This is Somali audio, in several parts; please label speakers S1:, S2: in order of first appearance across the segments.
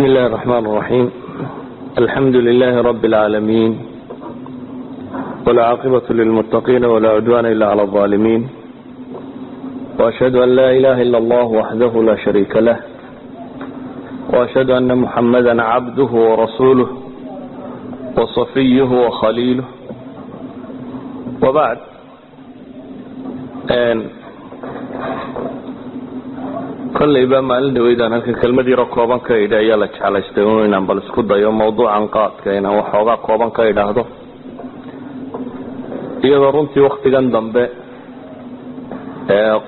S1: بسم الله الرحمن الرحيم. الحمد لله رب العالمين، والعاقبة للمتقين ولا عدوان إلا على الظالمين، وأشهد أن لا إله إلا الله وحده لا شريك له، وأشهد أن محمدا عبده ورسوله وصفيه وخليله، وبعد. kollayba maalin dhaweydaan halka kelmad yaro kooban ka idha ayaa la jeclaystay inaan bal isku dayo mawduucan qaadka inaan waxoogaa kooban ka idhaahdo, iyadoo runtii waktigan dambe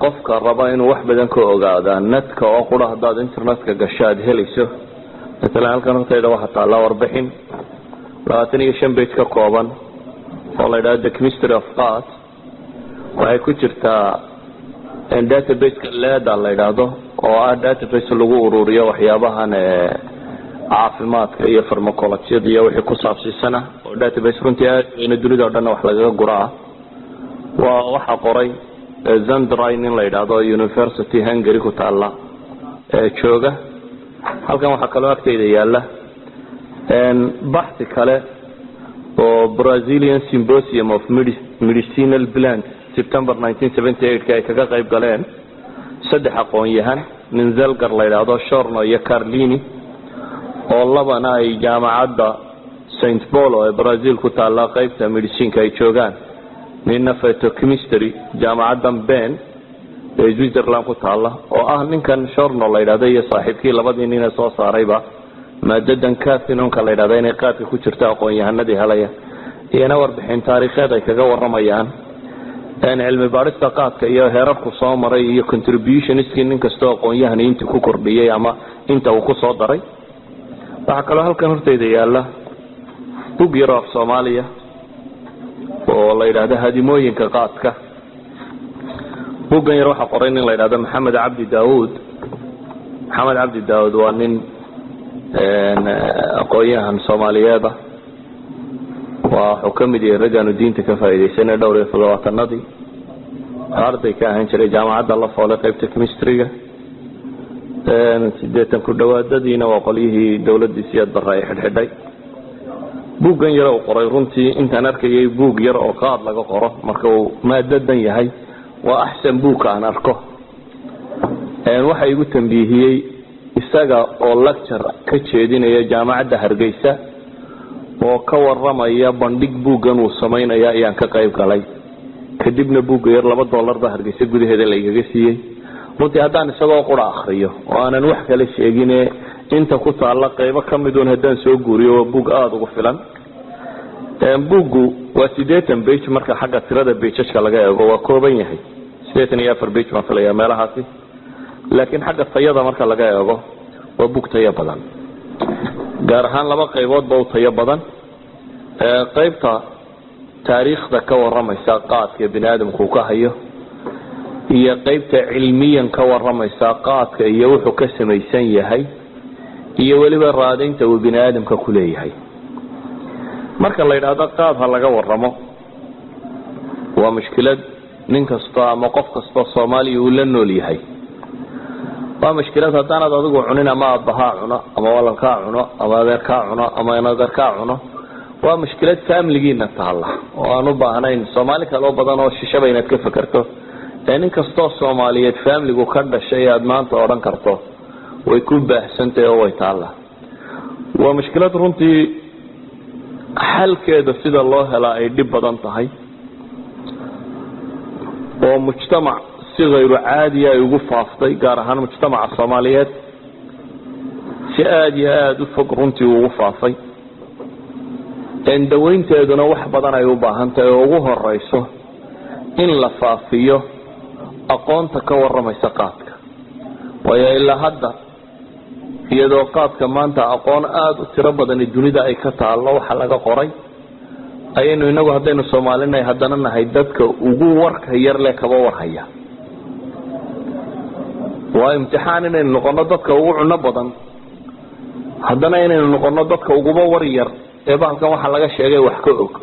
S1: qofka raba inuu wax badan ka ogaada netka oo qura haddaad internetka gasho aad helayso. maalan halkan hortayda waxaa taalla warbixin 25 page ka kooban oo la yidhahdo The Chemistry of Thought. waxay ku jirtaa database-ka leeda la yidhaahdo oo ah database lagu ururiyo waxyaabahan caafimaadka iyo farmacolojiyada iyo wixii ku saabsiisana, oo database runtii aad weyna dunida oo dhan wax lagaga guraa. waa waxa qoray Zandrein in la yidhaahdo University Hungary ku taalla jooga. halkan waxaa kaloo agteyda yaalla baxthi kale oo Brazilian Symposium of Medicinal Plants September 1978 ay kaga qayb galeen 3 aqoon-yahan, nin Zelgar la yidhaahdo, Shorno iyo Carlini, oo labana ay jaamacadda St. Paulo ee Brazil ku taalla qaybta medicinka ay joogaan, ninna phytochemistry jaamacadda Ben ee Switzerland ku taalla, oo ah ninkan Shorno la yidhaahdo iyo saaxiibkii labadii nin ee soo saarayba maadadan cathinonka la yidhaahdo inay qaadka ku jirto aqoon-yahanadii helaya, iyana warbixin taariikheed ay kaga waramayaan cilmi baarista qaadka iyo heerarku soo maray iyo contributionskii nin kastoo aqoon-yahan intii ku kordhiyey ama inta uu ku soo daray. waxaa kaloo halkan horteyda yaalla bug yar af Soomaaliya oo la yidhaahdo hadimooyinka qaadka. buggan yar waxaa qoray nin la yidhaahdo Maxamed Cabdi Daawud. Maxamed Cabdi Daawud waa nin aqoon-yahan Soomaaliyeed ah. wuxuu ka mid yahay raggaanu diinta ka faa'iidaysanay dhowr iyo 70-adii. arday ka ahaan jiray jaamacadda la foolay qaybta chemistry-ga. 80 ku dhawaadadiina waa qolyihii dawladdiisa iyo barra ay xidhxidhay. buuggan yar uu qoray runtii intaan arkayay buug yar oo qaad laga qoro marka uu maadadan yahay waa axsan buug aan arko. waxa igu tanbiihiyey isaga oo lecture ka jeedinaya jaamacadda Hargeysa oo ka waramaya bandhig buuggan uu sameynaya ayaan ka qayb galay. kadibna buugga yar $2 ba Hargeysa gudaheeda la iga siiyay. runtii haddaan isagoo qura akhriyo oo aanan wax kale sheegin inta ku taalla qaybo ka mid ah haddaan soo guuriyo waa buug aad ugu filan. buuggu waa 80 page marka xagga tirada page-ka laga eego waa kooban yahay 84 page ma filaya meelahaasi, laakiin xagga tayada marka laga eego waa buug tayo badan. gaar ahaan 2 qaybood baa tayo badan. qaybta taariikhda ka waramaysa qaadka bini'aadamku ka hayo iyo qaybta cilmiyan ka waramaysa qaadka iyo wuxuu ka samaysan yahay iyo waliba raadaynta uu bini'aadamka ku leeyahay. marka la yiraahdo qaad ha laga waramo waa mushkilad nin kasta ama qof kasta Soomaali uu la nool yahay. waa mushkilad haddaanad adigu cunin ama aabbaha cuno ama walaalka cuno ama adeerka cuno ama inadeerka cuno, waa mushkilad family-giina taalla oo aan u baahnayn Soomaali kale oo badan oo shishaba inaad ka fakarto. nin kastoo Soomaaliyeed family-gu ka dhashay aad maanta odhan karto way ku baahsantahay oo way taalla. waa mushkilad runtii xalkeeda sida loo helaa ay dhib badan tahay oo mujtamac si غير عادي ay ugu faaftay, gaar ahaan mujtamaca Soomaaliyeed si aad iyo aad u fog runtii ugu faafay. daweynteeduna wax badan ay u baahan tahay oo ugu horeyso in la faafiyo aqoonta ka waramaysa qaadka. waayo ilaa hadda iyadoo qaadka maanta aqoon aad u tiro badan dunida ay ka taalo waxa laga qoray ayaynu inagu haddaynu Soomaalinahay haddana nahay dadka ugu warka yar leh kaba warhaya. waa imtixaan inaynu noqono dadka ugu cuno badan haddana inaynu noqono dadka uguba war yar ee bahalkan waxa laga sheegay wax ka og.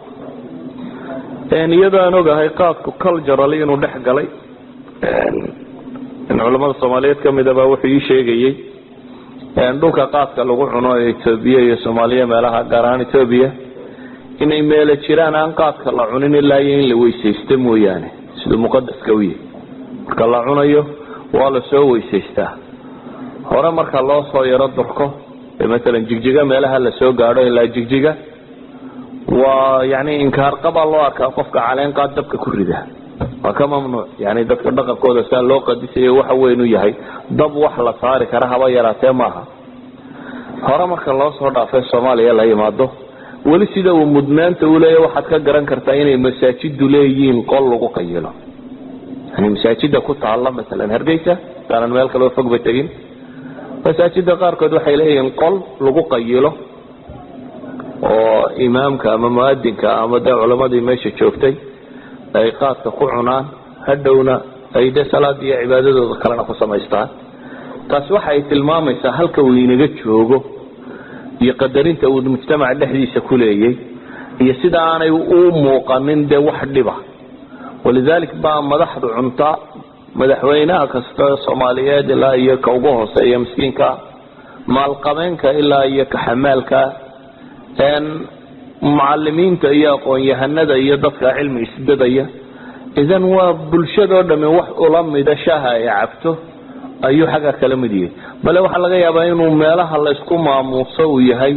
S1: iyadoo aan ogahay qaadku culturally inuu dhex galay in culimada Soomaaliyeed ka mid ah wuxuu ii sheegayay dhulka qaadka lagu cuno ee Itoobiya iyo Soomaaliya meelaha gaar ahaan Itoobiya inay meel jiraan aan qaadka la cunin ilaa in la weysaysto mooyaane sida muqaddaska u yahay marka la cunayo waa la soo weysaystaa hore marka loo soo yaro durko مثلا جigjiga meelaha la soo gaaro ilaa jigjiga waa yani inkaar qaba loo arkaa qofka caleen qaad dabka ku rida waa ka mamnuuc yani dadka dhaqankooda saa loo qadisayo waxa weyn u yahay dab wax la saari kara haba yaraatee maaha hore marka loo soo dhaafay Soomaaliya la yimaado wali sida uu mudnaanta u leeyahay waxaad ka garan kartaa inay masaajidu leeyihiin qol lagu qayilo yani masaajida ku taala mesela Hargeysataan meel kale oo fog batagin masaajida qaarkood waxay leeyihiin qol lagu qayilo oo imaamka ama muadinka ama culimadii meesha joogtay ay qaadka ku cunaan hadhowna ay salaad iyo cibaadadooda kalena ku samaystaan taas waxay tilmaamaysaa halka uu inaga joogo iyo qadarinta uu mujtamaca dhexdiisa ku leeyahay iyo sida aanay u muuqanin wax dhiba walidaalika baa madaxdu cunta madaxweynaha kasta Soomaaliyeed ilaa iyo ka ugu hooseeya miskiinka maalqabeenka ilaa iyo ka xamaalka macallimiinta iyo aqoon-yahanada iyo dadka cilmi isdadaya idan waa bulshada oo dhan wax ula midashaha ay cabto ayuu xaga kala mid yahay bal waxa laga yaabaa inuu meelaha la isku maamuuso uu yahay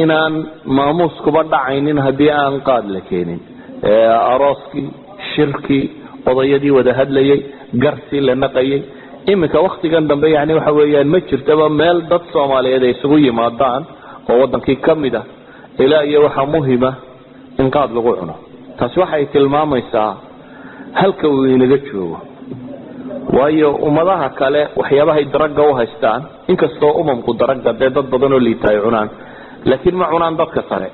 S1: inaan maamuus kuba dhacaynin hadii aan qaad la keenin arooski shirki odayadii wada hadlayay garsi la naqayay imika waqtigan dambe yani waxa weeyaan ma jirtaba meel dad Soomaaliyeed ay isugu yimaadaan oo wadankii kamida ilaa iyo waxa muhiima in qaad lagu cuno taas waxay tilmaamaysaa halka uu inaga joogo waayo ummadaha kale waxyaabaha daraga u haystaan inkastoo umamku daraga dad badan oo liitay cunaan laakiin ma cunaan dadka sare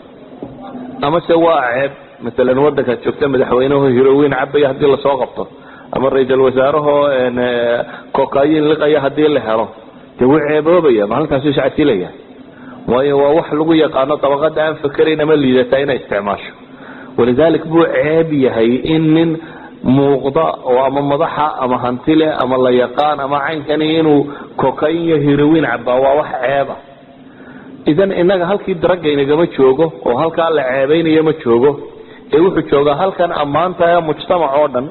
S1: ama se waa ceeb مثلا waddanka joogta madaxweynaha heroin cabay hadii la soo qabto ama ra'iisul wasaaraha kokayin liqaya hadii la helo way ceeboobaya halkaas uu shacabtilaya waayo waa wax lagu yaqaan tabaqada aan fakarina ma liidata inay isticmaasho walidaalك buu ceeb yahay in muuqda oo ama madaxa ama hantile ama la yaqaan ama caynkan inuu kokayin iyo heroin cabaa waa wax ceeb idan inaga halkii daraga inaga ma joogo oo halka la ceebaynayo ma joogo wuxuu joogaa halkan amaanta mujtamac oo dhan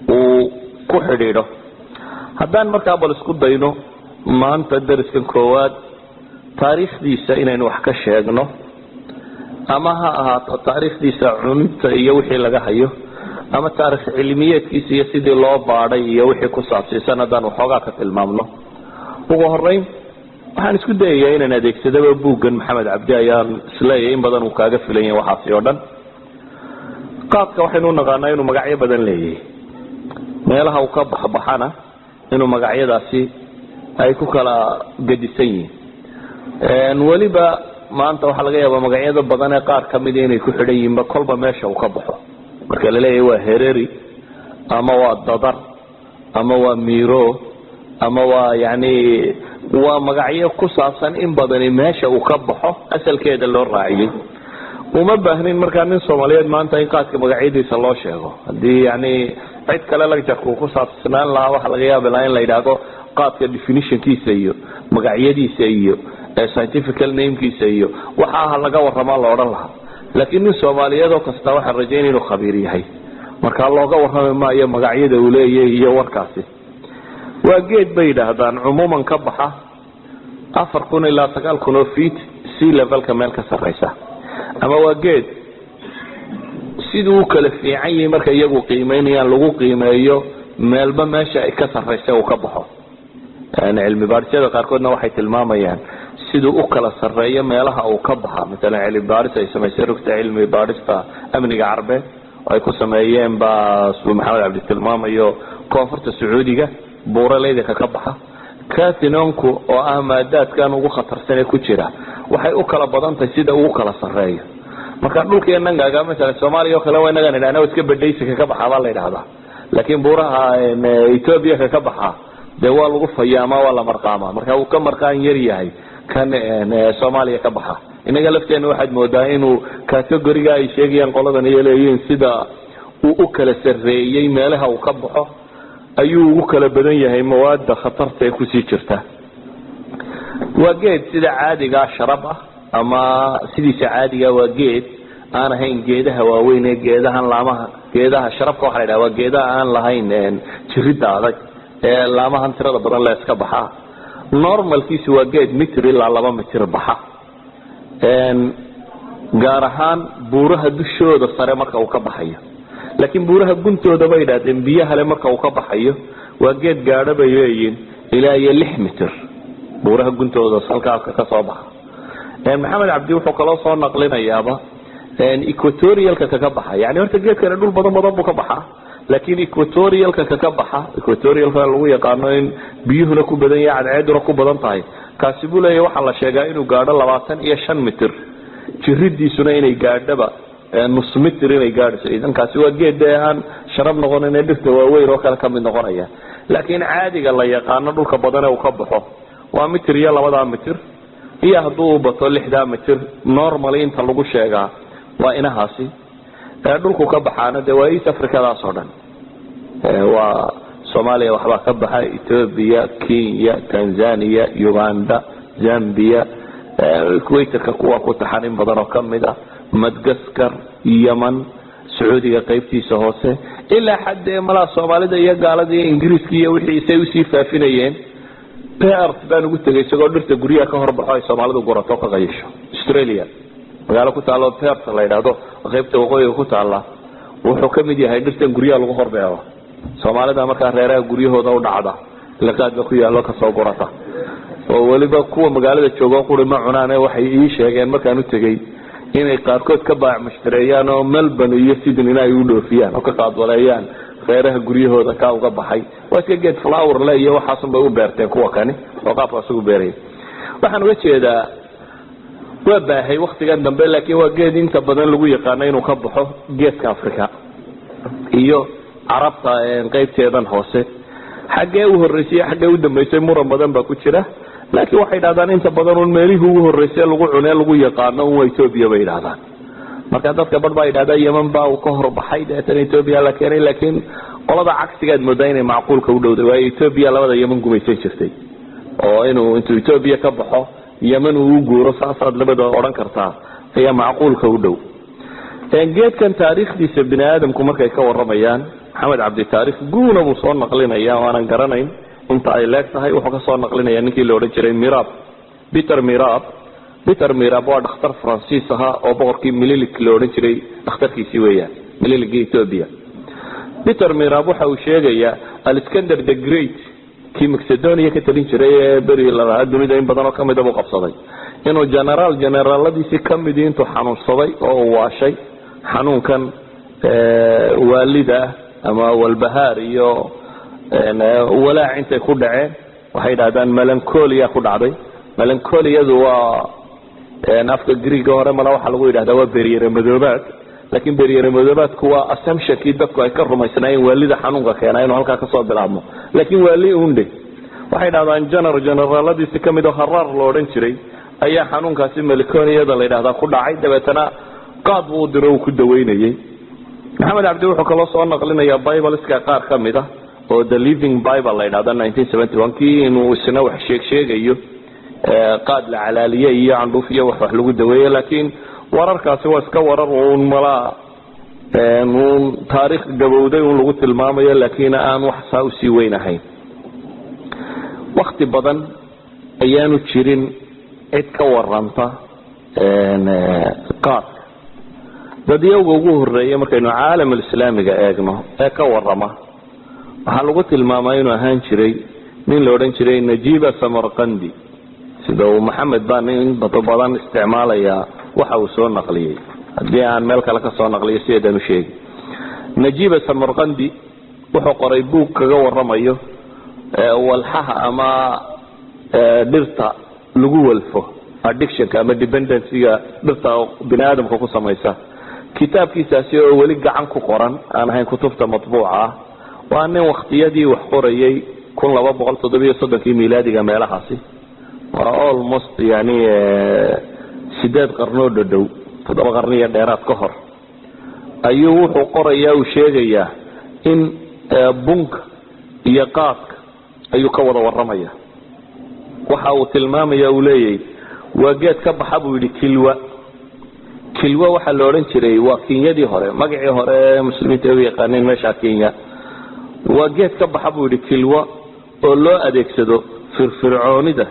S1: uu ku xidhiidho haddaan markaa bal isku dayno maanta dariskan koowaad taariikhdiisa inaynu wax ka sheegno ama ha ahaato taariikhdiisa cunta iyo wixii laga hayo ama taariikh cilmiyeedkiisa iyo sidii loo baadhay iyo wixii ku saabsan haddaan waxoogaa ka tilmaamno ugu horeyn waxaan isku dayayaa inaan adeegsadaba buuggan Maxamed Cabdi ayaan isleeyahay in badan uu kaaga filan yahay waxaasi oo dhan qaadka waxaynu naqaanaa inuu magacyo badan leeyahay meelaha uu ka baxbaxana inuu magacyadaasi ay ku kala gadisan yihiin waliba maanta waxa laga yaabaa magacyada badan ee qaar kamid inay ku xidhan yihiin kolba meesha uu ka baxo marka la leeyahay waa Hereri ama waa Dadar ama waa Miro ama waa yani waa magacyo ku saabsan in badan meesha uu ka baxo asalkeeda loo raaciyay uma baahnin marka nin Soomaaliyeed maanta in qaadka magacyadiisa loo sheego hadii yani cid kale laga jarko ku saabsanaan laha waxa laga yaabaa in la yiraahdo qaadka definitionkiisa iyo magacyadiisa iyo scientific namekiisa iyo waxa laga warrama la oran lahaa laakiin nin Soomaaliyeed oo kasta waxa rajayn inuu khabiir yahay marka looga warramo maayo magacyada uu leeyahay iyo warkaasi waa geed bay yiraahdaan umuman ka baxa 4000 ilaa 9000 feet sea level-ka meel ka sareysa ama waa geed sidoo kale fiican yahay marka iyagu qiimeynayaan lagu qiimeeyo meelba meesha ay ka sareysa uu ka baxo cilmi baarisada qaarkoodna waxay tilmaamayaan sidoo u kala sareeyo meelaha uu ka baxa mesela cilmi baaris ay sameeyeen rugta cilmi baarista amniga Carbeed ay ku sameeyeen ba Suu Maxamed Cabdi tilmaamayo koonfurta Sacuudiga buuraleyda ka baxa katinonku oo ah maadaadkan ugu khatarsan ee ku jira waxay u kala badan tahay sida uu kala sareeyo marka dhulkeenan gaaga mesela Soomaaliya kale waa inaga nidhaano iska badaysiga ka baxa la yiraahdaa laakiin buuraha Itoobiya ka baxa de waa lagu fayaama waa la marqaama marka uu ka marqaan yar yahay kan Soomaaliya ka baxa inaga lafteena waxaad moodaa inuu category-ga ay sheegayaan qoladan ay leeyihiin sida uu u kala sareeyay meelaha uu ka baxo ayuu ugu kala badan yahay mawaada khatarta ee ku sii jirta وجد سيدا عادي شربه أما سيدي عادي وجد أنا هين جيدها ووين جيدها لامها جيدها شربك وحريدا وجيدها أنا لهين تريد هذا لامها أنت رضا بدل لا يسكبها نورمال كيس وجد متر إلا لما متر بحا جارهان بورها دشوا ده صار مركا وكبحية لكن بورها بنتو ده بيدات بيها لمركا وكبحية وجد جاره بيجين إلى يلح متر بورها بنتو ده صالك كصابها محمد عبدي وحو كلا soo naqlinayaba equatorial ka baxa yani horta geedkan dhul badan buu ka baxa laakiin equatorial ka baxa equatorial lagu yaqaano in biyuhuna ku badan yahay cadceeduna ku badan tahay kaasi buu leeyahay waxa la sheegaa inuu gaadho 25 mitir jiridiisuna inay gaadhaba nus mitir inay gaadhayso idan kaasi waa geed aan sharab noqon inay dhirta waaweyn oo kala kamid noqonaya laakiin caadiga la yaqaano dhulka badan ee uu ka baxo waa mitir iyo 2 mitir iyo haduu bato 6 mitir normally inta lagu sheegaa waa inahaasi dhulku ka baxaana East Africa soo dhan waa Soomaaliya waxba ka baxa Ethiopia Kenya Tanzania Uganda Zambia Kuwait-ka kuwa ku taxanin badan oo kamid ah Madagascar Yemen Sacuudiga qaybtiisa hoose ilaa xad mala Soomaalida iyo gaalada Ingiriiska iyo wixii ay sii faafinayeen Perth baan ugu tagay isagoo dhirta guriga ka horbaxay Soomaalidu gorato ka qayisho Australia magaalo ku taalo Perth la yiraahdo qaybta waqooyiga ku taala wuxuu ka mid yahay dhirta guriga lagu horbeeyo Soomaalida marka reeraha guriyahooda u dhacda laqaadba ku yaalo ka soo gorata oo waliba kuwa magaalada jooga qurima cunaanay waxay ii sheegeen markaan u tagay inay qaarkood ka baac mushtareeyaan oo Melbourne iyo Sydney ay u dhoofiyaan oo ka qaadwalayaan reeraha guryahooda ka uga baxay waxa geed flower la iyo waxa soo u beerteen kuwa kani oo qaabka soo beeray waxaan uga jeedaa waa baahay waqtigan dambe laakiin waa geed inta badan lagu yaqaan inuu ka baxo geedka Afrika iyo Arabta qaybteedan hoose xagee u horeysay xagee u dambeysay muran badan baa ku jira laakiin waxay dhadaan inta badan oo meelihii ugu horeysay lagu cunay lagu yaqaano oo Ethiopia bay dhadaan marka dadka badba ay dhadaan Yemen baa uu ka horbaxay dadka Ethiopia la keenay laakiin qolada cagsiga moodayna macquulka u dhowday waa Ethiopia labada Yemen gumaysan jirtay oo inuu Ethiopia ka baxo Yemen uu guuro saasad labada oran kartaa ayaa macquulka u dhow geedkan taariikhdiisa bini'aadamku markay ka waramayaan محمد عبد التاريخ قونا بصون نقلنا يا وانا قرنين انت اي لاكتها وحكا صون نقلنا يا نكي اللي ورجرين ميراب بيتر ميراب واد اختار فرانسيسها او بغركي مليلك اللي ورجري اختار كيسيوية مليلك ايتوبيا بيتر ميراب وحا وشيغيا الاسكندر دا جريت كي مكسدونيا كتلين شري بري لها الدنيا دا ينبضانو كامي دا بوقف صدي انو جنرال دي سي كامي دي انتو حانون صدي او واشي حانون كان والده أما والبهار يو ولا أنت خد عين وحيد هذا ملانكوليا خد عضي ملانكوليا ذو نفط الجريج ورا ما نروح على غيره هذا هو برير مذوبات لكن برير مذوبات هو أسم شكيد بقى يكرر ما يسناين والده حنوقة كيانين وهلك كصاب بالعمو لكن والي عنده وحيد هذا جنرال الذي سكمل ده حرار لورنشري أي حنون كاسم ملكونيا ذا اللي هذا خد عيد بتنا قاد ودرو كدوينه محمد عبد الوهاب كلا soo naqlinaya Bible-iska qaar kamid ah oo The Living Bible la yiraahdo 1971 kii inuu isna wax sheegayo qaad la calaaliye iyo candhuuf iyo wax lagu daweeyo laakiin wararkaasi waa iska warar oo mala taariikh gabowday oo lagu tilmaamayo laakiin aan wax saa u sii weynahayn waqti badan ayaanu jirin cid ka waranta qaad dadiyowga ugu horeeyay markaynu caalamka islaamiga eegno ee ka warama waxa lagu tilmaamay inuu ahaan jiray nin la oran jiray Najiba Samarqandi sida uu Maxamed baan in badan isticmaalaya waxa uu soo naqliyay hadii aan meel kale ka soo naqliyo sideedan u sheegay Najiba Samarqandi wuxuu qoray buug kaga waramayo walxaha ama dhirta lagu walfo addiction ama dependency-ga dhirta bini'aadamka ku samaysa kitaabkiisaasi oo wali gacan ku qoran aan ahayn kutubta matbuuca waa nin waqtiyadii wax qorayay 1237 miilaadiga meelahaasi waa almost yani 8 qarno dhow 7 qarniyo dheeraad ka hor ayuu wuxuu qorayaa uu sheegayaa in bunka iyo qaadka ayuu ka wada waramaya waxa uu tilmaamaya uu leeyahay waa geed ka baxa buu yidhi kilwa waxaa la odhan jiray waa kenyadii hore magacii hore muslimiinta ay u yaqaaneen meesha Kenya waa geed ka baxa buu yidhi kilwa oo loo adeegsado firfircoonida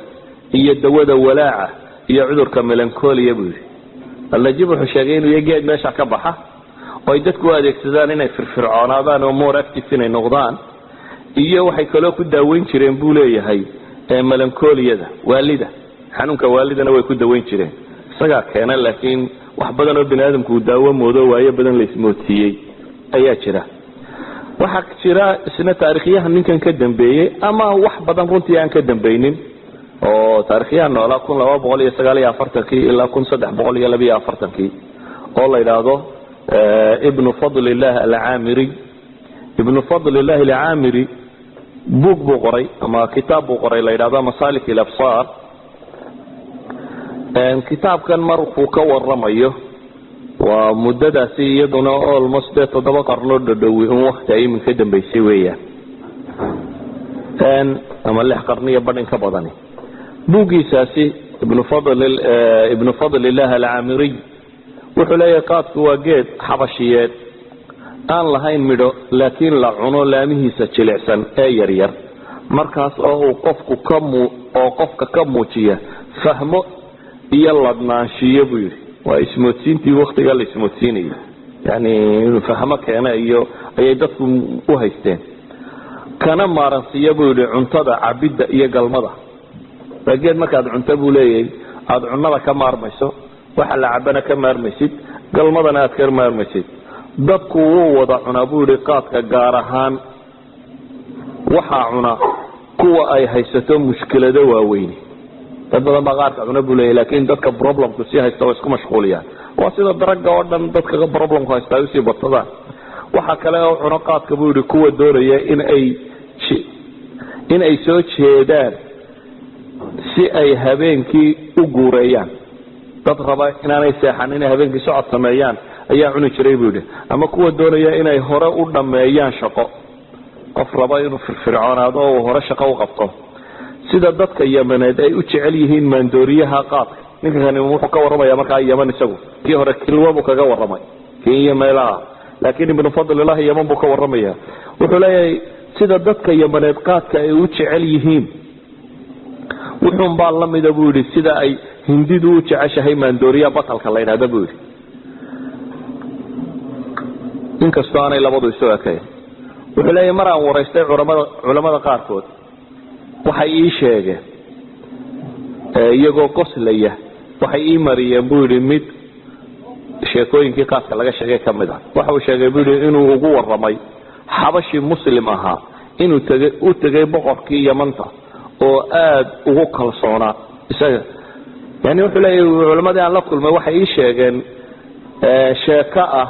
S1: iyo dawada walaaca iyo cudurka melancholia buu yidhi allajib wuxuu sheegay inuu yahay geed meesha ka baxa oo ay dadku u adeegsadaan inay firfircoonaadaan oo more active inay noqdaan iyo waxay kaloo ku daaweyn jireen buu leeyahay melancholiada waalida xanuunka waalidana way ku daaweyn jireen isaga keena laakiin wax badan oo bini'aadamku daawo moodo waayo badan la ismootiyay ayaa jira waxa jira isna taariikhyahan ninkan ka dambeeyay ama wax badan runtii aan ka dambeeynin oo taariikhyahan noolaa 1249 ilaa 1342 oo la yiraahdo ibn fadlillah al-aamiri ibn fadlillah al-aamiri buug buu qoray ama kitaab buu qoray la yiraahdo masalik al-absar kitaabkan markuu ka warramayo waa muddadaasi iyaduna almost 7 qarnood dhadhowi in waqti ay min ka dambeysay weeyaan ama 6 qarniyo badin ka badani buugiisaasi ibn fadlillah al-aamiri wuxuu leeyahay qaadku waa geed xabashiyeed aan lahayn midho laakiin la cuno laamihiisa jilicsan ee yar yar markaas oo uu qofka ka muujiya fahmo iyo ladnaanshiyo buu yidhi waa ismoodsiintii waqtiga la ismoodsiinayay yani inuu fahmo keena iyo ayay dadku u haysteen kana maaransiiya buu yidhi cuntada cabidda iyo galmada waa geed markaad cunto buu leeyahay aad cunnada ka maarmayso waxa la cabana ka maarmaysid galmadana aad ka maarmaysid dadku wuu wada cunaa buu yidhi qaadka gaar ahaan waxaa cuna kuwa ay haysato mushkilado waaweyn dad badan baa qaadka cuna buu leeyahay laakiin dadka problemku si haysta oo isku mashquuliyaan waa sida daraga oo dhan dadka problemku haysta ay si batadaan waxa kale oo cuna qaadka buu yidhi kuwa doonaya in ay soo jeedaan si ay habeenkii u guureeyaan dad raba inaanay seexan inay habeenkii socod sameeyaan ayaa cuni jiray buu yidhi ama kuwa doonaya inay hore u dhameeyaan shaqo qof raba inuu firfircoonaado oo hore shaqo u qabto sida dadka Yamaneed ay u jecel yihiin maandooriyaha qaadka ninkan wuxuu ka warramaya markaa Yaman isagu kii hore kilwa buu kaga warramay kii meelaha laakiin ibn fadlillah Yaman buu ka warramaya wuxuu leeyahay sida dadka Yamaneed qaadka ay u jecel yihiin wuxuu baa la mid ah buu yidhi sida ay hindidu u jeceshahay maandooriya batalka la yiraahdo buu yidhi inkastoo aanay labadu isu ekayn wuxuu leeyahay mar aan waraystay culimada qaarkood waxay ii sheegeen iyagoo qoslaya waxay ii mariyeen buu yidhi mid sheekooyinkii qaadka laga sheegay ka mid ah waxa uu sheegay buu yidhi inuu ugu warramay xabashi muslim ahaa inuu tegay boqorkii Yamanta oo aad ugu kalsoonaa isaga yani wuxuu leeyahay culimadii aan la kulmay waxay ii sheegeen sheeko ah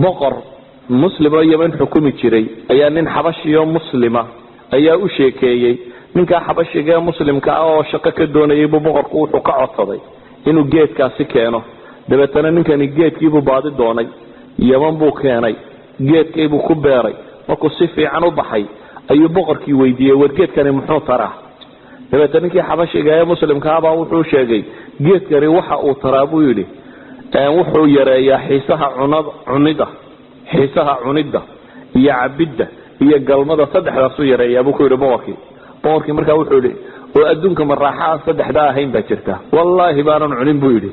S1: boqor muslim oo Yaman xukumi jiray ayaa nin xabashiyo muslima ayaa u sheekeeyay ninka xabashiga ee muslimka ah oo shaqo ka doonayay boqorku wuxuu ka codsaday inuu geedkaasi keeno dabeetana ninkani geedkiibu baadi doonay Yaman buu keenay geedkiibu ku beeray markuu si fiican u baxay ayuu boqorkii weydiiyay wargeedkani muxuu taraa dabeetana ninkii xabashiga ee muslimka ah wuxuu sheegay geedkani waxa uu taraa buu yidhi wuxuu yareeyaa xiisaha cunida iyo cabidda iyo galmada saddexdaas u yareeyaa buu ku yidhi boqorkii markaa wuxuu yidhi oo adduunka maraaxaa saddexda ahayn baa jirta wallaahi baanan cunin buu yidhi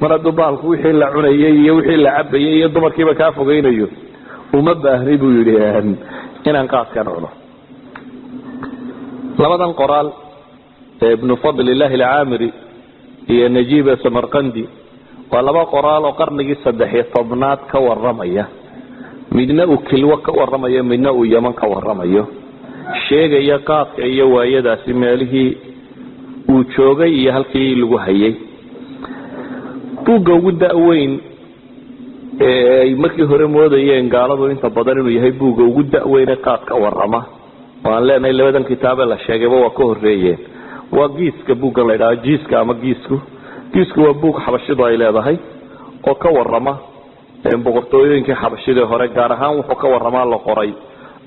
S1: mar hadduu baalku wixii la cunayay iyo wixii la cabayay iyo dumarkiiba kaa fogeynayo uma baahnay buu yidhi inaan qaadkan cuno labadan qoraal ibn fadlillah al-aamiri iyo najib samarqandi waa laba qoraal oo qarnigii 13aad ka warramaya midna uu kilwa ka warramayo midna uu Yaman ka warramayo sheegaya qaadka iyo waayadaasi meelihii uu joogay iyo halkii lagu hayay buugga ugu da'weyn ay markii hore moodayeen gaaladu inta badan inuu yahay buugga ugu da'weyn ee qaadka warrama waan leenahay labadan kitaab la sheegayba waa ka horeeyeen waa giiska buugga la yiraahdo giiska ama giisku waa buug xabashidu ay leedahay oo ka warrama boqortooyooyinkii xabashida hore gaar ahaan wuxuu ka warramaa la qoray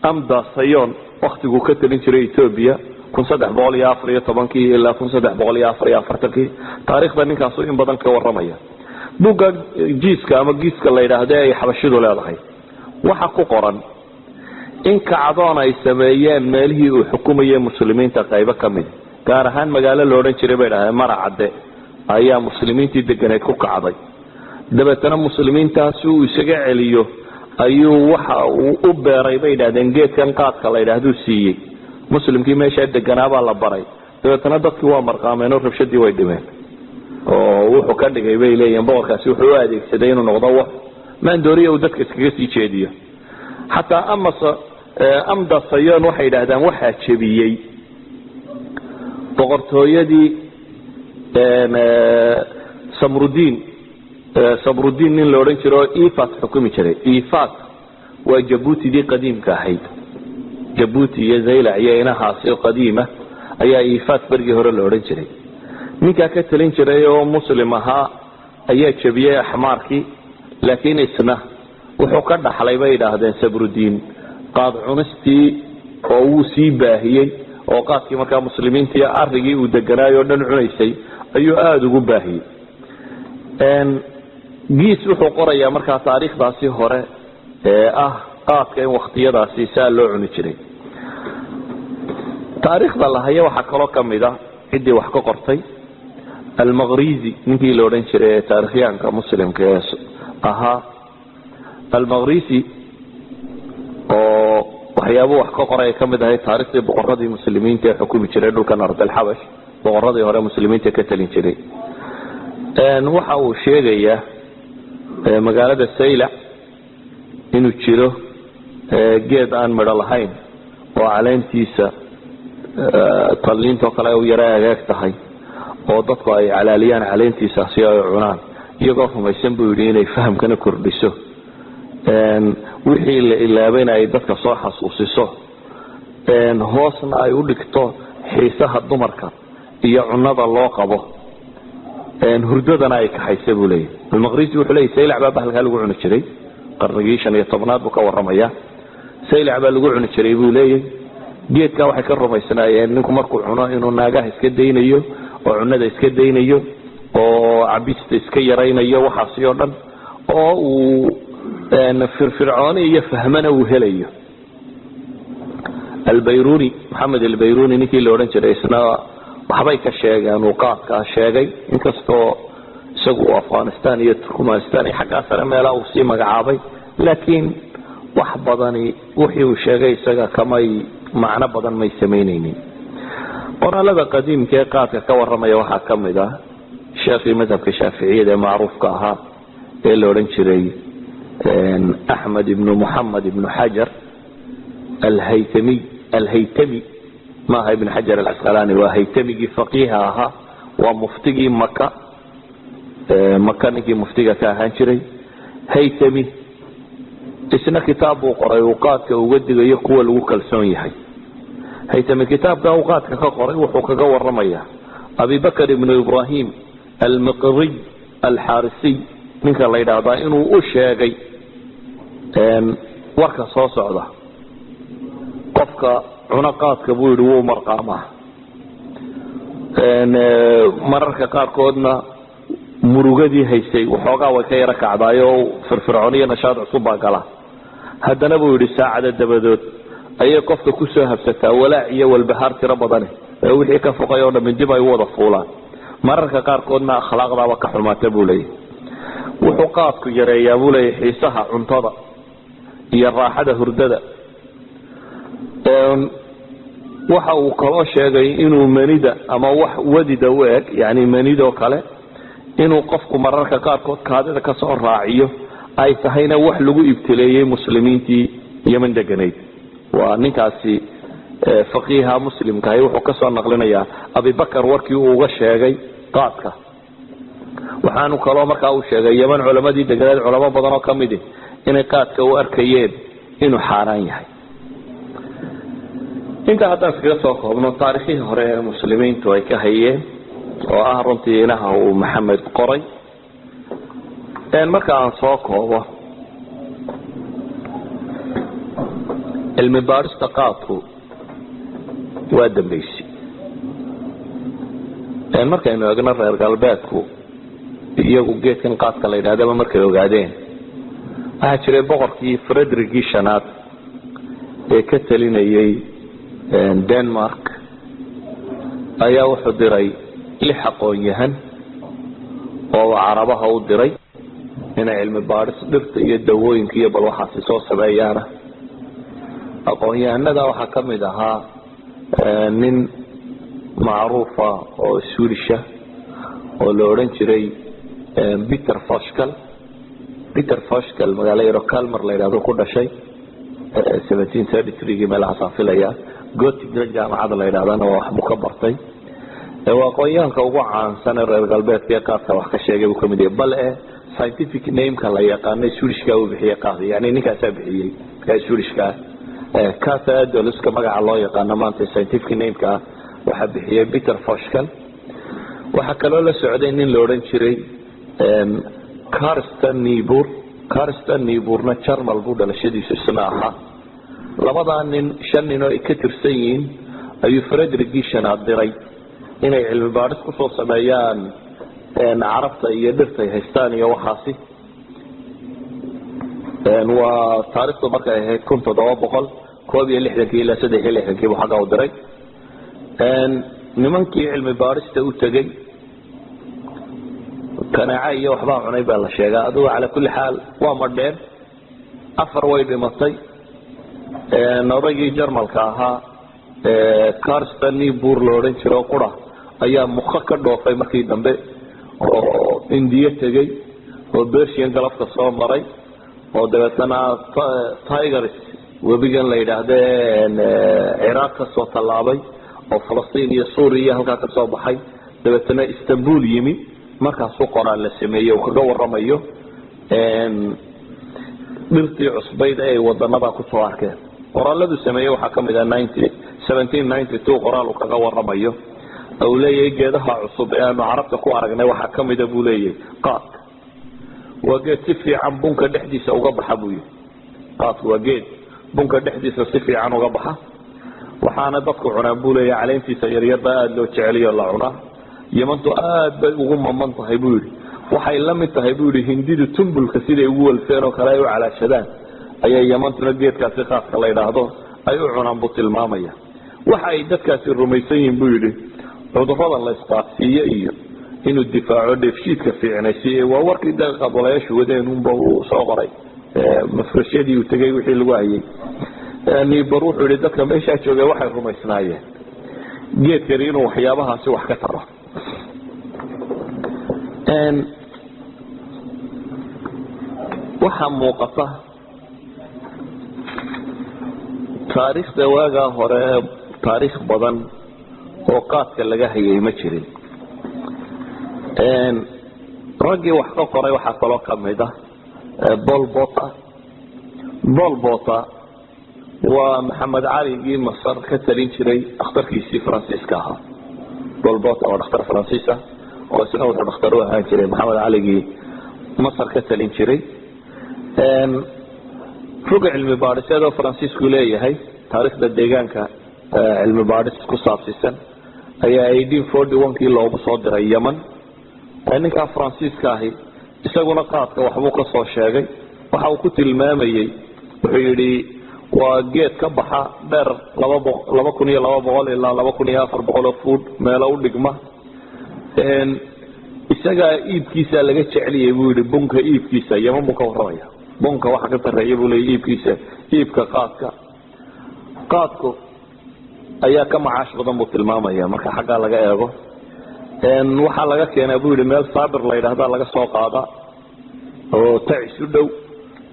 S1: amda sayon waqtigu ka talin jiray Ethiopia 1314 ilaa 1344 taariikhda ninkaasu in badan ka waramaya buugga jiiska ama giiska la yiraahdo ay xabashidu leedahay waxa ku qoran in kacdoon ay sameeyeen meelihii uu xukumayay muslimiinta qaybo kamid gaar ahaan magaalo la oran jiray bay Maracade ayaa muslimiintii deganeed ku kacday dabeetana muslimiintaas uu isaga celiyo ayuu waxa uu u beeray bay yiraahdeen geedkan qaadka la yiraahdo siiyay muslimkii meesha deganaaba la baray dabeetana dadkii waa marqaameen oo rabshadii way dhimeen oo wuxuu ka dhigay bay leeyeen boqorkaasi wuxuu adeegsaday inuu noqdo wax maandooriyo uu dadka iskaga sii jeediyo xataa amda sayoon waxay yiraahdaan waxa jabiyay boqortooyadii sabruddin nin la oran jiro ifat xukumi jiray ifat waa jabuuti di qadiimka ahayd jabuuti iyo zayla iyo inahaasi qadiima ayaa ifat bargi hore la oran jiray ninka ka talin jiray oo muslim ahaa ayaa jabiyay ahmaarkii laakiin isna wuxuu ka dhaxlay bay yiraahdeen sabruddin qaad cunistii oo uu sii baahiyay oo qaadkii markaa muslimiintii arigii uu deganaayo dhan cunaysay ayuu aad ugu baahiyay giis wuxuu qorayaa markaa taariikhdaasi hore ee ah qaadka in waqtiyadaasi saa loo cuni jiray taariikhda la hayo waxa kale kamid ah cidii wax ka qortay المغريزي ninkii la oran jiray taariikhyaanka muslimka aha المغريزي oo waxyaabo wax ka qoray kamid ah taariikhda boqoradii muslimiinta ee xukumi jiray dhulkan ardal xabash boqoradii hore muslimiinta ka talin jiray waxa uu sheegayaa magaalada Sayla inuu jiro geed aan midho lahayn oo caleentiisa talliinto kale uu yaraaga tahay oo dadku ay calaaliyaan caleentiisa si ay cunaan iyagoo rumaysan buu yiri inay fahamkana kordhiso wixii la ilaabayna ay dadka soo xasuusiso hoosna ay u dhigto xiisaha dumarka iyo cunada loo qabo hurdadana ay ka haysa buu leeyahay المغريزي wuxuu leeyahay Sayla baa halka lagu cuni jiray qarnigii 15aad buu ka waramaya Sayla baa lagu cuni jiray buu leeyahay geedka waxa ka rumaysanaayeen ninku markuu cuno inuu naagaha iska deynayo oo cunada iska deynayo oo cabista iska yaraynayo waxa si oo dhan oo uu firfircooni iyo fahmana uu helayo البيروني محمد البيروني ninkii la oran jiray isna waxbay ka sheegaan uu qaadka sheegay inkastoo isagu Afghanistan iyo Turkmenistan iyo xagga sare meelaha uu sii magacaabay laakiin wax badani wixii uu sheegay isaga kamay macna badan may sameynaynin qoraalada qadiimka ee qaadka ka waramaya waxa kamid ah sheekhi madhabka Shaafiiciyada macruufka ahaa ee la oran jiray أحمد بن محمد بن حجر الهيتمي ما هي ابن حجر العسقلاني وهيتمي فقيهها ومفتقي مكة نكي مفتقى كاهان شري هيتمي اسنا كتاب وقرأي وقاتك وقدق يقوى الوكال سونيحي هيتمي كتاب وقاتك كقرأي وحوكك والرمية أبي بكر بن إبراهيم المقري الحارسي منك الله يدعى إنه أشياغي warka soo socda qofka cunaqaadka buu yiri wuu marqaamaha mararka qaar koodna murugadii haysay waxoogaa way ka yara kacdaayo firfircooniyo nashaad cusub baa gala haddana buu yiri saacada dabadood ayay qofka ku soo habsataa walaac iyo walbahaar tiro badan ee wixii ka foqay oo dhan dib ay wada fuulaan mararka qaar koodna akhlaaqdaaba ka xumaata buu leeyahay wuxuu qaadku yareeyaa buu leeyahay xiisaha cuntada iyo raaxada hurdada waxa uu kaloo sheegay inuu manida ama wax wadida weeg yani manido kale inuu qofku mararka qaar kood kaadida ka soo raaciyo ay tahayna wax lagu ibtileeyay muslimiintii Yemen deganeed waa ninkaasi faqiiha muslimka ay wuxuu ka soo naqlinayaa Abi Bakar warkii uu uga sheegay qaadka waxaanu kaloo markaa uu sheegay Yemen culimadii deganeed culimo badan oo kamid ah inay qaadka u arkayeen inuu xaraan yahay inta hadda iska soo koobno taariikhii hore ee muslimiintu ay ka hayeen oo ah runtii inaha uu Maxamed qoray marka aan soo koobo cilmi baarista qaadku waa dambaysi markaynu eegno reer galbeedku iyagu geedkan qaadka la yidhahdaba markay ogaadeen waxaa jiray boqorkii Frederickii shanaad ee ka talinayay Denmark ayaa wuxuu diray 6 aqoon-yahan oo carabaha u diray inay cilmi baaris dhirta iyo dawooyinka iyo bal waxaasi soo sameeyaan aqoon-yahanada waxaa ka mid ahaa nin macruufa oo Swedish oo la oran jiray Peter Forsskål magaalo yar oo Kalmar la yiraahdo ku dhashay 1733 meelaha saafilaya Göttingen jaamacada la yiraahdo wax buu ka bartay waa aqoonyahanka ugu caansan ee reer galbeedka ee qaadka wax ka sheegay uu kamid yahay bal scientific name ka la yaqaanay Swedishka uu bixiyay qaad yani ninkaas bixiyay ee Swedishka kaasa dowladka magaca loo yaqaan maanta scientific name ka waxa bixiyay Peter Forsskål waxa kale la socday nin la oran jiray Carsten Niebuhr na Jarmal buu dhalashadiisu isna ahaa labada nin shan nin oo ka tirsan yihiin ayuu Frederickii shanaad diray inay cilmi baaris ku soo sameeyaan carabta iyo dhirta ay haystaan iyo waxaasi waa taariikhdu markay ahayd 1761 ilaa 63 buu xagga u diray nimankii cilmi baarista u tagay kanaaca iyo waxba cunay baa la sheegaa adoo ala kulli xaal waa madheen afar way dhimatay nabarigii Jarmalka ahaa Carsten Niebuhr la oran jiray qura ayaa mukha ka dhoofay markii dambe oo Indiya tagay oo Persian galafka soo maray oo dabeetana Tigris webigan la yiraahdo Iraq ka soo talaabay oo Falastiin iyo Suuriya halka ka soo baxay dabeetana Istanbul yimi markaas uu qoraal la sameeyay oo kaga waramayo dhirtii cusbayd ay wadanada ku soo arkeen qoraaladu sameeyay waxa kamid ah 1792 qoraal uu kaga waramayo oo leeyahay geedaha cusub ee aanu carabta ku aragnay waxa kamid ah buu leeyahay qaad waa geed si fiican bunka dhexdiisa uga baxa buu yahay qaad waa geed bunka dhexdiisa si fiican uga baxa waxaana dadku cunaan buu leeyahay caleentiisa yaryar aad loo jeceliyo la cunaa yamantu aad bay ugu maman tahay buu yiri waxay la mid tahay buu yiri hindidu tumbulka sida ugu walfeen oo kale ay u calaashadaan ayay yamantuna geedkaasi qaadka la yiraahdo ay u cunaan buu tilmaamaya waxa ay dadkaasi rumaysan yihiin buu yiri cudurrada la isqaadsiyo iyo inuu difaaco dheefshiidka fiicnaysiyo waa warkii daqiiqadayaashu wadeen unba uu soo qoray mafrashadii uu tagay wixii lagu hayay Niebuhr wuxuu yiri dadka meesha joogay waxay rumaysnaayeen geedkani inuu waxyaabahaasi wax ka taro waxa muuqata taariikhda waaga hore taariikh badan oo qaadka laga hayay ma jirin ragii wax ka qoray waxa kale oo kamid ah Paul Bota waa Maxamed Ali Masar ka talin jiray dhakhtarkiisii Faransiiska ahaa Paul Bota oo dhakhtar Faransiis ah oo isna wuxuu dhakhtar u ahaan jiray Maxamed Ali Masar ka talin jiray ruga cilmi baarisada Faransiisku leeyahay taariikhda deegaanka cilmi baaris ku saabsan ayaa 1841 loogu soo diray Yemen ninka Faransiiska ahi isaguna qaadka waxbuu ka soo sheegay waxa uu ku tilmaamayay wuxuu yiri waa geed ka baxa dheer 2200 ilaa 2400 foot meel u dhigma isaga iibkiisa laga jeceliyay buu yiri bunka iibkiisa Yemen buu ka warramaya bunka waxa ka tareeyay buu leeyahay iibkiisa iibka qaadku ayaa ka macaash badan buu tilmaamaya marka xagga laga eego waxa laga keenay buu yiri meel saabir la yiraahdo laga soo qaada oo tacisu dhow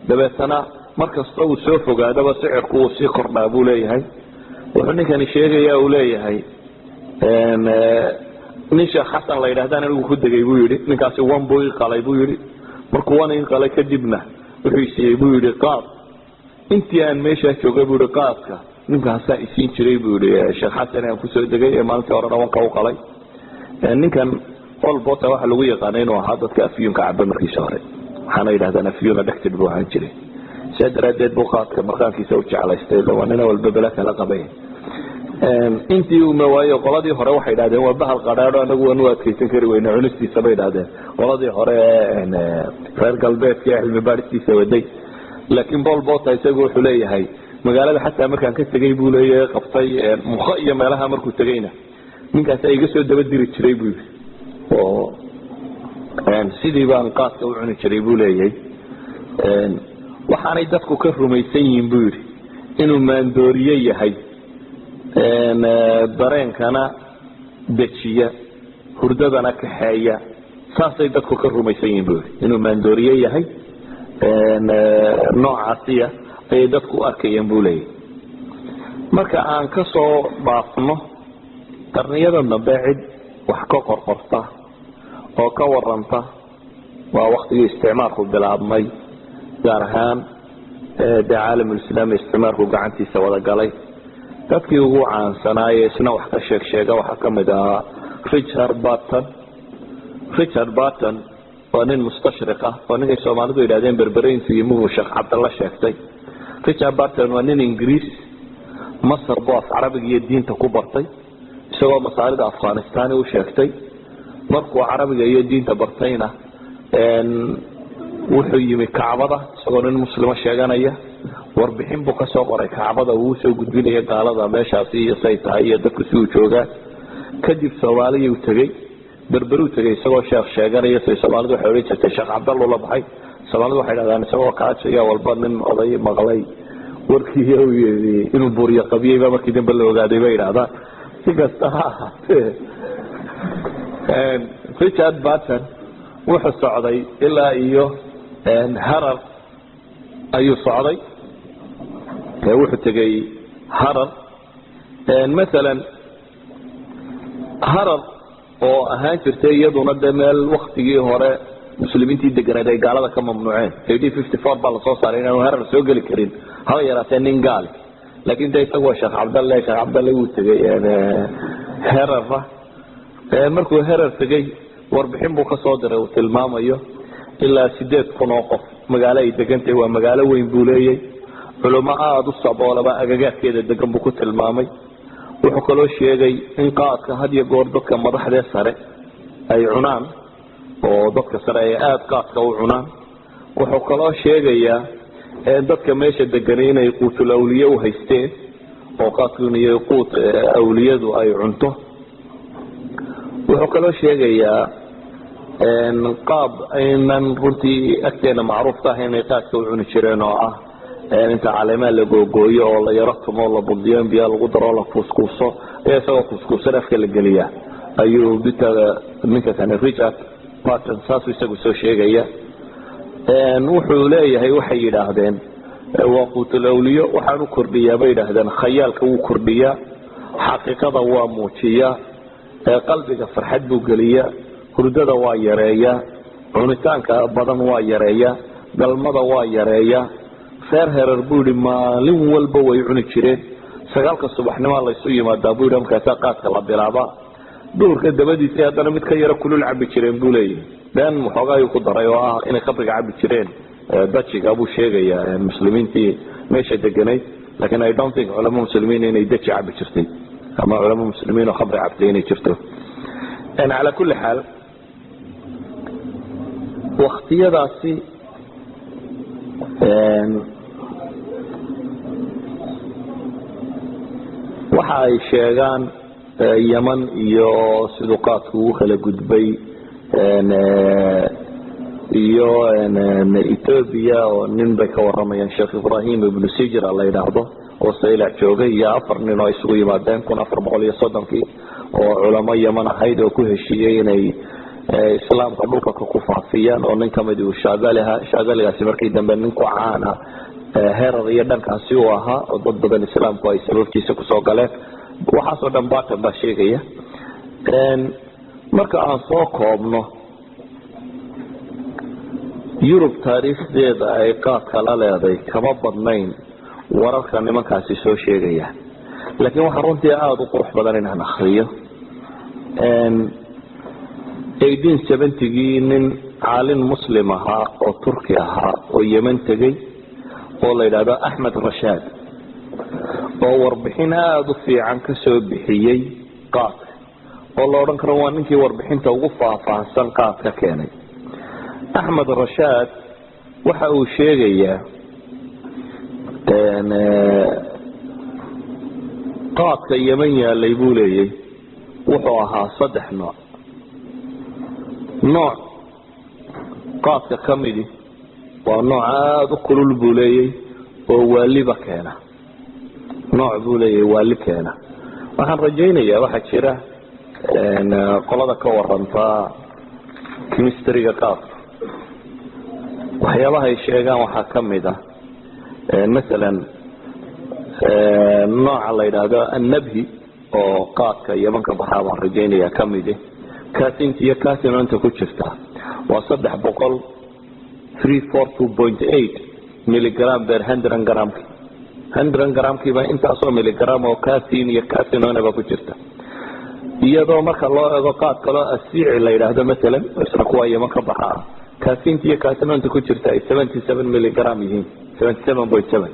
S1: dabeetana markasta uu soo fogaadaba sicirku uu sii kordhaa buu leeyahay wuxuu ninkani sheegayaa uu leeyahay nisha xasan la yiraahdo anigu ku degay buu yiri ninkaasi wan buu qalay buu yiri markuu wan qalay kadibna wuxuu siiyay buu yiri qaad intii aan meesha joogay buu yiri qaadka ninkaas ay siin jiray buu yiri sheekh xasan aan ku soo degay ee maalintii hore wanka u qalay ninkan Paul Bota waxa lagu yaqaanay inuu ahaa dadka afyuunka cabba markii hore waxaana yiraahdaan afyuuna dhexdid buu ahaan jiray sadaradeed buu qaadka markaankiisa u jeclaystay lawanina walba bala kala qabay intii uu mawaayo qoladii hore waxay yidhahdeen waa bahal qadhaadho anagu waanu adkaysan kari weyne cunistiisa bay yidhahdeen qoladii hore reer galbeedka ee cilmi baadhistiisa waday laakiin Paul Bota isagu wuxuu leeyahay magaalada xataa markaan ka tagay buu leeyahay qabtay mukha iyo meelaha markuu tagayna ninkaas ay iga soo daba diri jiray buu oo sidii baan qaadka u cuni jiray buu leeyahay waxaanay dadku ka rumaysan yihiin buu yidhi inuu maandooriye yahay dareenkana dejiya hurdadana kaxeeya saasay dadku ka rumaysan yihiin buu yidhi inuu maandooriye yahay noocaasiya ayay dadku u arkayeen buu leeyahay marka aan ka soo dhaafno qarniyada dambe cid wax ka qorqorta oo ka waranta waa waqtigii isticmaalku bilaabmay gaar ahaan caalamul islaami isticmaalku gacantiisa wada galay dadkii ugu caansanaayay isna wax ka sheega waxa kamid ah Richard Barton waa nin mustashriq ah oo ninka Soomaalidu yiraahdeen berbereyntu iyo muhu Sheekh Cabdalla sheegtay Richard Barton waa nin Ingiriis Masar buu af Carabiga iyo diinta ku bartay isagoo masaalida Afghanistan uu sheegtay markuu Carabiga iyo diinta bartayna wuxuu yimi Kaabada isagoo nin muslima sheeganaya warbixin buu ka soo qoray Kaabada uu soo gudbinaya gaalada meeshaasi iyo saytahay iyo dadku soo joogaan kadib Soomaaliya uu tagay berberu tagay isagoo sheeganaya Soomaalidu waxay oran jirtay Sheekh Cabdalla la baxay Soomaalidu waxay yiraahdaan isagoo kaashiga walba nin oday maqlay warkii uu yiri inuu buriyo qabiyay markii dambe la ogaaday bay yiraahdaan si kasta Richard Barton wuxuu socday ilaa iyo Harar ayuu socday wuxuu tagay Harar مثلا Harar oo ahaan jirtay iyaduna meel waqtigii hore muslimiintii deganaa ay gaalada ka mamnuuceen 54 baa la soo saaray inuu Harar soo gali karin haba yaraatee nin gaal laakiin isagoo Sheekh Cabdalla uu tagay Harar markuu Harar tagay warbixin buu ka soo diray uu tilmaamayo ilaa 8,000 oo qof magaalo ay degantay waa magaalo weyn buu leeyahay culimo aad u saboolaba agagaarkeeda degan buu ku tilmaamay wuxuu kaloo sheegay in qaadka had iyo goor dadka madaxda sare ay cunaan oo dadka sare ay aad qaadka u cunaan wuxuu kaloo sheegayaa dadka meesha degan inay quutul awliyo u haysteen oo qaadku iyo quut awliyadu ay cunto wuxuu kaloo sheegayaa qaab aynan runtii agteena macruuf ka ahayn qaadka u cuni jireen oo ah inta caleemaha la googooyo oo la yaro tumo la budiyo biyo lagu daro la kuskuuso isagoo kuskuusan afka la geliya ayuu ninka kan Richard Barton saas isagu soo sheegaya wuxuu leeyahay waxay yiraahdeen waa quutul awliyo waxaanu kordhiyaa bay yiraahdeen khayaalka uu kordhiyaa xaqiiqada waa muujiyaa qalbiga farxad buu geliyaa hurdada waa yareeyaa cunitaanka badan waa yareeyaa galmada waa yareeyaa feer herer buuri maalin walba way cuni jireen 9 subaxnimo la isu yimaadaa buuri marka qaadka la bilaaba duurka dabadiisa hadana mid ka yara kulul cabi jireen buu leeyahay dan waxoogaa uu ku daray oo ah inay qabriga cabi jireen dajiga buu sheegaya muslimiintii meesha deganay laakiin I don't think culamo muslimiin inay daji cabi jirtay ama culamo muslimiin oo qabri cabtay inay jirto على كل حال waqtiyadaasi waxa ay sheegaan Yemen iyo siduqaadku uu kala gudbay iyo Ethiopia oo nin bay ka waramayaan Sheekh Ibrahim ibn Sijra la yiraahdo oo saylac joogay iyo 4 nin oo isugu yimaadeen 1430 oo culamo Yemen ahayd oo ku heshiiyay inay islaamka dhulka ku faafiyaan oo nin kamid uu shaagalaha markii dambe nin ku caana heerar iyo dhankaasi uu ahaa oo dad badan islaamku ay sababtiisa ku soo galeen waxa soo dhan Barton baa sheegaya marka aan soo koobno Yurub taariikhdeeda ay qaadka la leedahay kama badnayn wararka nimankaasi soo sheegaya laakiin waxa runtii aad u qurux badan inaan akhriyo 1870 nin caalin muslim ahaa oo turki ahaa oo Yemen tagay oo la yiraahdo Ahmed Rashad oo warbixin aad u fiican ka soo bixiyay qaadka oo la oran karo waa ninkii warbixinta ugu faahfaahsan qaadka keenay Ahmed Rashad waxa uu sheegayaa qaadka Yemen yaalay buu leeyahay wuxuu ahaa 3 nooc qaadka kamidi waa nooc aad u kulul buu leeyahay oo waliba keena nooc buu leeyahay wali keena waxaan rajaynayaa waxa jira qolada ka waranta chemistry-ga qaadka waxyaabaha ay sheegaan waxa kamid ah مثلا nooca la yiraahdo annabhi oo qaadka Yemen ka baxaa rajaynayaa kamid ah kaasinta iyo kaasinanta ku jirta waa 342.8 milligram per 100 gram 100 gram kiiba intaasoo milligram oo kaasin iyo kaasinona ku jirta iyadoo marka loo eego qaad kale asiici la yiraahdo mesela isla kuwa Yemen ka baxaa kaasinta iyo kaasinanta ku jirta 77 milligram yihiin 77.7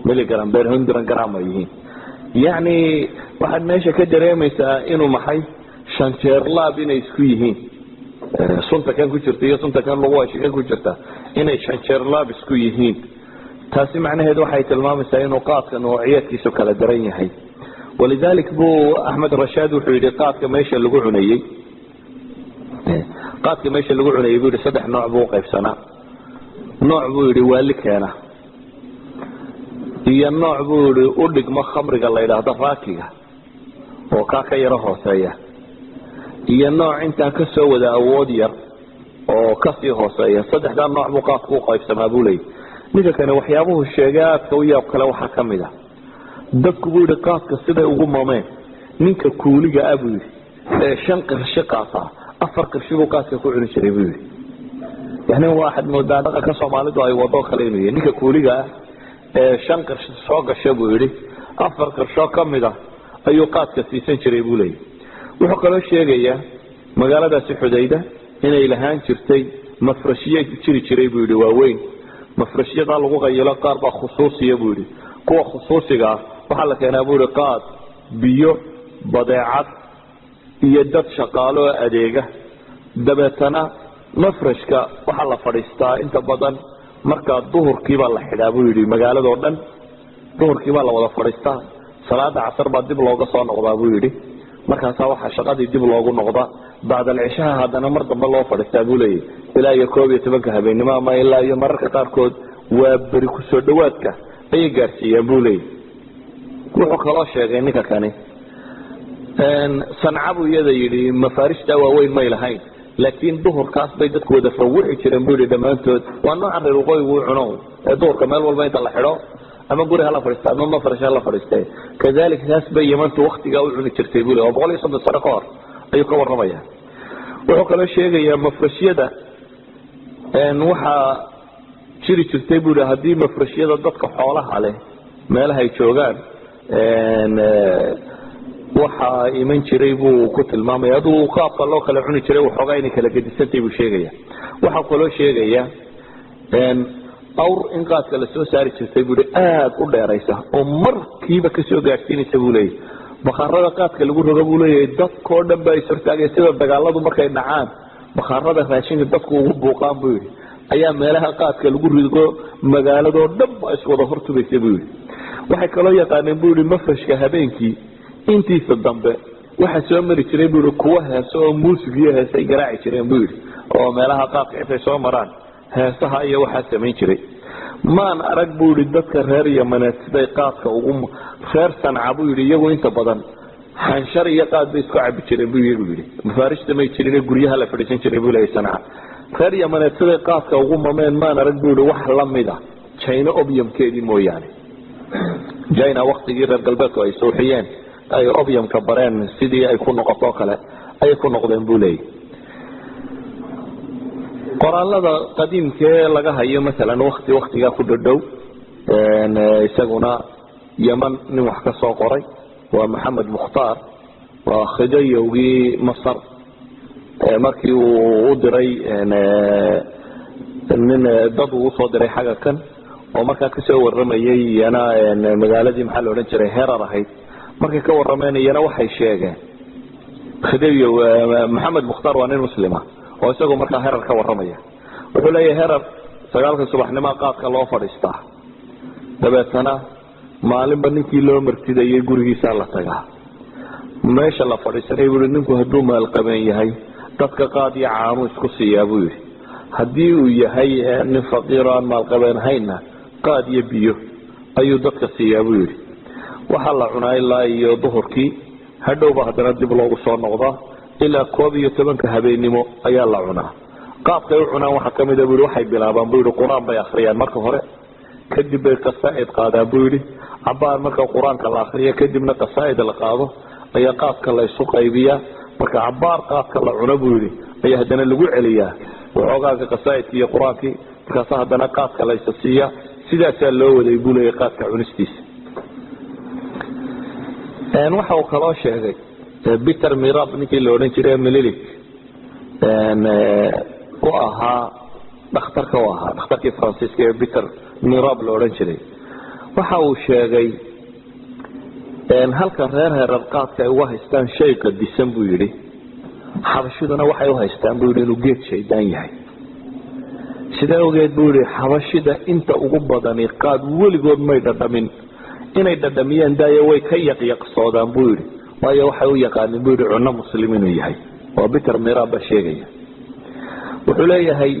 S1: milligram per 100 gram yihiin yani waxaad meesha ka dareemaysaa inuu maxay shanjeer laab inay isku yihiin sunta kan ku jirta iyo sunta kan lagu waashiga ku jirta inay shanjeer laab isku yihiin taasi macnaheedu waxay tilmaamaysaa inuu qaadka noocyadkiisu kala daran yahay ولذلك بو أحمد رشاد وحيدي قادك ماشي اللي قعنيي قادك ماشي اللي قعنيي بيقول 3 نوع بو قيف سنة نوع بو يري والك هنا هي النوع بو يري أولك ما خمرك الله إله ضفاكيها وكاكا يرهو سايا هي النوع انت كسو ذا أودير وكسي هو سايا 3 دا نوع بو قادك بو قيف سنة بولي ماذا كان وحيابه الشيقات كوية وكلا وحكم ذا dadku buu qaadka sida ugu maameen ninka kuuliga abu shan qirshe qaata 4 qirshe buu qaadka ku cuni jiray buu yani waxa moodada ka Soomaalidu ay wado kale inuu ninka kuuliga shan qirshe soo gashay buu yiri 4 qirshe kamida ayuu qaadka siisan jiray buu leeyahay wuxuu kale sheegayaa magaalada Xudayda inay lahaan jirtay mafrashiye jiri jiray buu yiri waaweyn mafrashiyada lagu qaylo qaar ba khusuusiye buu yiri kuwa khusuusiga waxa la keenaa buu qaad biyo badeecad iyo dad shaqaalo adeega dabeetana mafrashka waxa la fadhiistaa inta badan marka duhurkiiba la xidhaa buu yiri magaalada oo dhan duhurkiiba la wada fadhiistaa salaada casar baa dib looga soo noqdaa buu yiri markaas waxa shaqadii dib loogu noqdaa baada al-ishaa hadana mar dambe loo fadhiistaa buu leeyahay ilaa iyo 12 habeenimo ama ilaa iyo mararka qaarkood waa bari ku soo dhawaadka ay gaarsiiyeen buu leeyahay wuxuu kaloo sheegay ninka kani sancabu iyada yiri mafaarishta waaweyn ma ilahayn laakiin duhurkaas bay dadku wada fawuxi jireen buu dhamaantood waa nooc reer waqooyigu cuno duhurka meel walba inta la xidho ama guriga la fadhiistaa ama mafrasha la fadhiistay kadalik taas bay Yementu waqtiga u cuni jirtay buu leeyahay 130 sano ka hor ayuu ka warramayaa wuxuu kaloo sheegayaa mafrashiyada waxa jiri jirtay buu hadii mafrashiyada dadka xoolaha leh meelaha ay joogaan waxa iman jiray buu ku tilmaamay aduu qaabka loo kala cuni jiray waxoogaa inay kala gedisantay buu sheegaya waxa kaloo sheegaya awr in qaadka la soo saari jirtay buu aad u dheeraysa oo markiiba ka soo gaarsiinaysa buu leeyahay bakhaarada qaadka lagu rogo buu leeyahay dadkoo dhan baa isirtaagay sida dagaaladu markay dhacaan bakhaarada raashinka dadku ugu buuqaan buu yiri ayaa meelaha qaadka lagu rido magaalada oo dhan baa iswada hortubaysay buu yiri waxay kaloo yaqaaneen buu yiri mafrashka habeenkii intiisa dambe waxa soo mari jiray buu kuwa heeso oo muusigiyo heesay garaaci jireen buu yiri oo meelaha qaadka ay soo maraan heesaha iyo waxa sameyn jiray maan arag buu yiri dadka reer Yemen siday qaadka ugu reer Sanca buu yiri iyagu inta badan xanshar iyo qaad bay isku cabi jireen buu yiri mafaarishta may jirin guryaha la fadhiisan jiray buu leeyahay Sanca reer Yemen siday qaadka ugu mameen maan arag buu yiri wax la mid ah China opiumkeedii mooyaane China waqtigii reer galbeedku ay soo xiyeen ay opium ka bareen sidii ay ku noqoto kale ay ku noqdeen buu leeyahay qoraalada qadiimka laga hayo mesela waqtiga ku dhaw isaguna Yemen nin wax ka soo qoray waa Maxamed Mukhtaar waa khidayowgi Masar markii uu diray nin dad uu soo diray xaga kan markaa ka soo waramayay iyana magaaladii maxaa la odhan jiray Herar ahayd markay ka warameen iyana waxay sheegeen Khadiyo Maxamed Mukhtar waa nin muslima oo isagoo markaa Herar ka waramaya wuxuu leeyahay Herar 9 subaxnimo qaadka loo fadhiistaa dabeetana maalinba ninkii loo martidayay gurigiisa la tagaa meesha la fadhiisanay buu ninku hadduu maal qaban yahay dadka qaad iyo caano isku siiyaa buu yiri haddii uu yahay nin faqiir aan maal qaban hayna qaad iyo biyo ayuu dadka siiyaa buu yiri waxa la cunaa ilaa iyo duhurkii hadhowba haddana dib loogu soo noqdaa ilaa 12 habeenimo ayaa la cunaa qaabka ay cunaan waxa kamid ah buu waxay bilaabaan buu quraan bay akhriyaan marka hore kadib bay qasaa'id qaadaan buu yiri abaar marka quraanka la akhriyo kadibna qasaa'id la qaado ayaa qaabka la isku qaybiyaa marka abaar qaabka la cuno buu yiri ayaa hadana lagu celiyaa waxoogaa qasaa'idka iyo quraanki markaas hadana qaabka la isasiiya sidaas loo waday buu leeyahay qaabka cunistiisa waxa uu kaloo sheegay Peter Mirab ninkii la oran jiray Mililik ku ahaa dhakhtarkii Faransiiska ee Peter Mirab la oran jiray waxa uu sheegay halka reer Herar qaadka ay u haystaan shay qadisan buu yiri xabashiduna waxay u haystaan buu yiri inuu geed shaydaan yahay sida ogeed buu yiri xabashida inta ugu badan qaad weligood may dhadhamin inay dhadhamiyaan daayo way ka yaqyaqsoodaan buu yiri waayo waxay u yaqaaneen buu yiri cunno muslimiin yahay oo Peter Mirab sheegay wuxuu leeyahay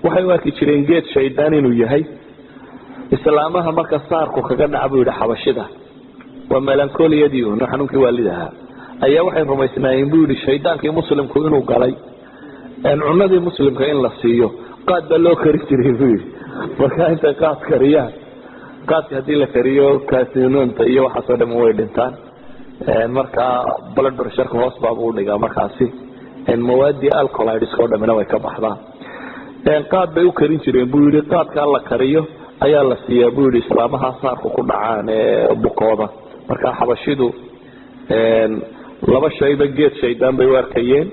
S1: waxay u arki jireen geed shaydaan inuu yahay islaamaha marka saarku kaga dhaca buu yiri xabashida waa melankoliyadii oo xanuunkii waalidaha ayaa waxay rumaysnaayeen buu yiri shaydaankii muslimku inuu galay cunnadii muslimka in la siiyo qaad baa loo kari jiray buu yiri marka inta qaad kariyaan qaadka hadii la kariyo kaasinoonta iyo waxa soo dhan way dhintaan marka blood pressure hoos baa uu dhigaa markaasi mawaadi alkaloids oo dhamina way ka baxdaan qaad bay u karin jireen buu yiri qaadka la kariyo ayaa la siiyaa buu yiri islaamaha saarku ku dhacaan bukooda marka xabashidu laba shayba geed shaydaan bay arkayeen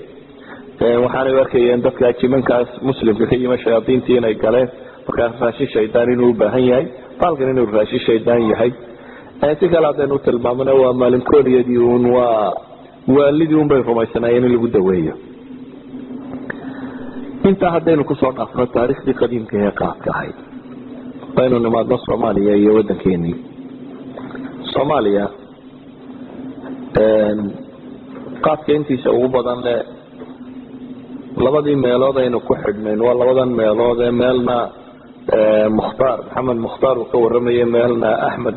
S1: waxaana arkayeen dadka jimankaas muslimka ka yimid shayaadiintii inay galeen marka raashin shaydaan inuu u baahan yahay falkan inuu raashin shaydaan yahay si kala hadaynu tilmaamana waa maalinkoodii waa waalidii bay rumaysanaayeen in lagu daweeyo inta hadaynu ku soo dhaafno taariikhdii qadiimka ee qaadka ahayd baynu nimaadno Soomaaliya iyo wadankeeni Soomaaliya qaadka intiisa ugu badan labadii meelood aynu ku xidhnayn waa labadan meelood ee meelna Mukhtar Maxamed Mukhtar uu ka waramay meelna Ahmed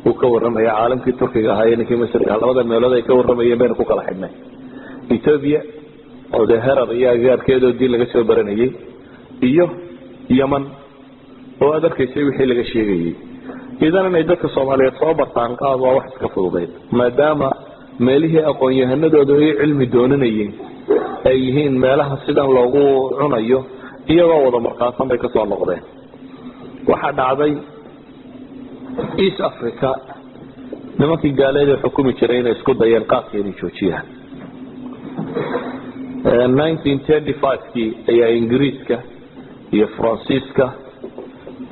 S1: uu ka waramay caalamkii Turkiga ahaa ninkii Masriga labada meelood ay ka waramayeen baynu ku kala xidhnay Ethiopia oo Herar iyo agaarkeedoodii laga soo baranayay iyo Yemen oo adarkaysay wixii laga sheegayay idan ay dadka Soomaaliyeed soo bartaan qaad waa wax iska fududeed maadaama meelihii aqoon-yahanadooda ay cilmi doonanayeen ay yihiin meelaha sidan loogu cunayo iyagoo wada markaasan bay ka soo noqdeen waxa dhacday East Africa nimankii gaaleed ee xukumi jiray inay isku dayeen qaadkeeni joojiyaan 1935kii ayaa Ingiriiska iyo Faransiiska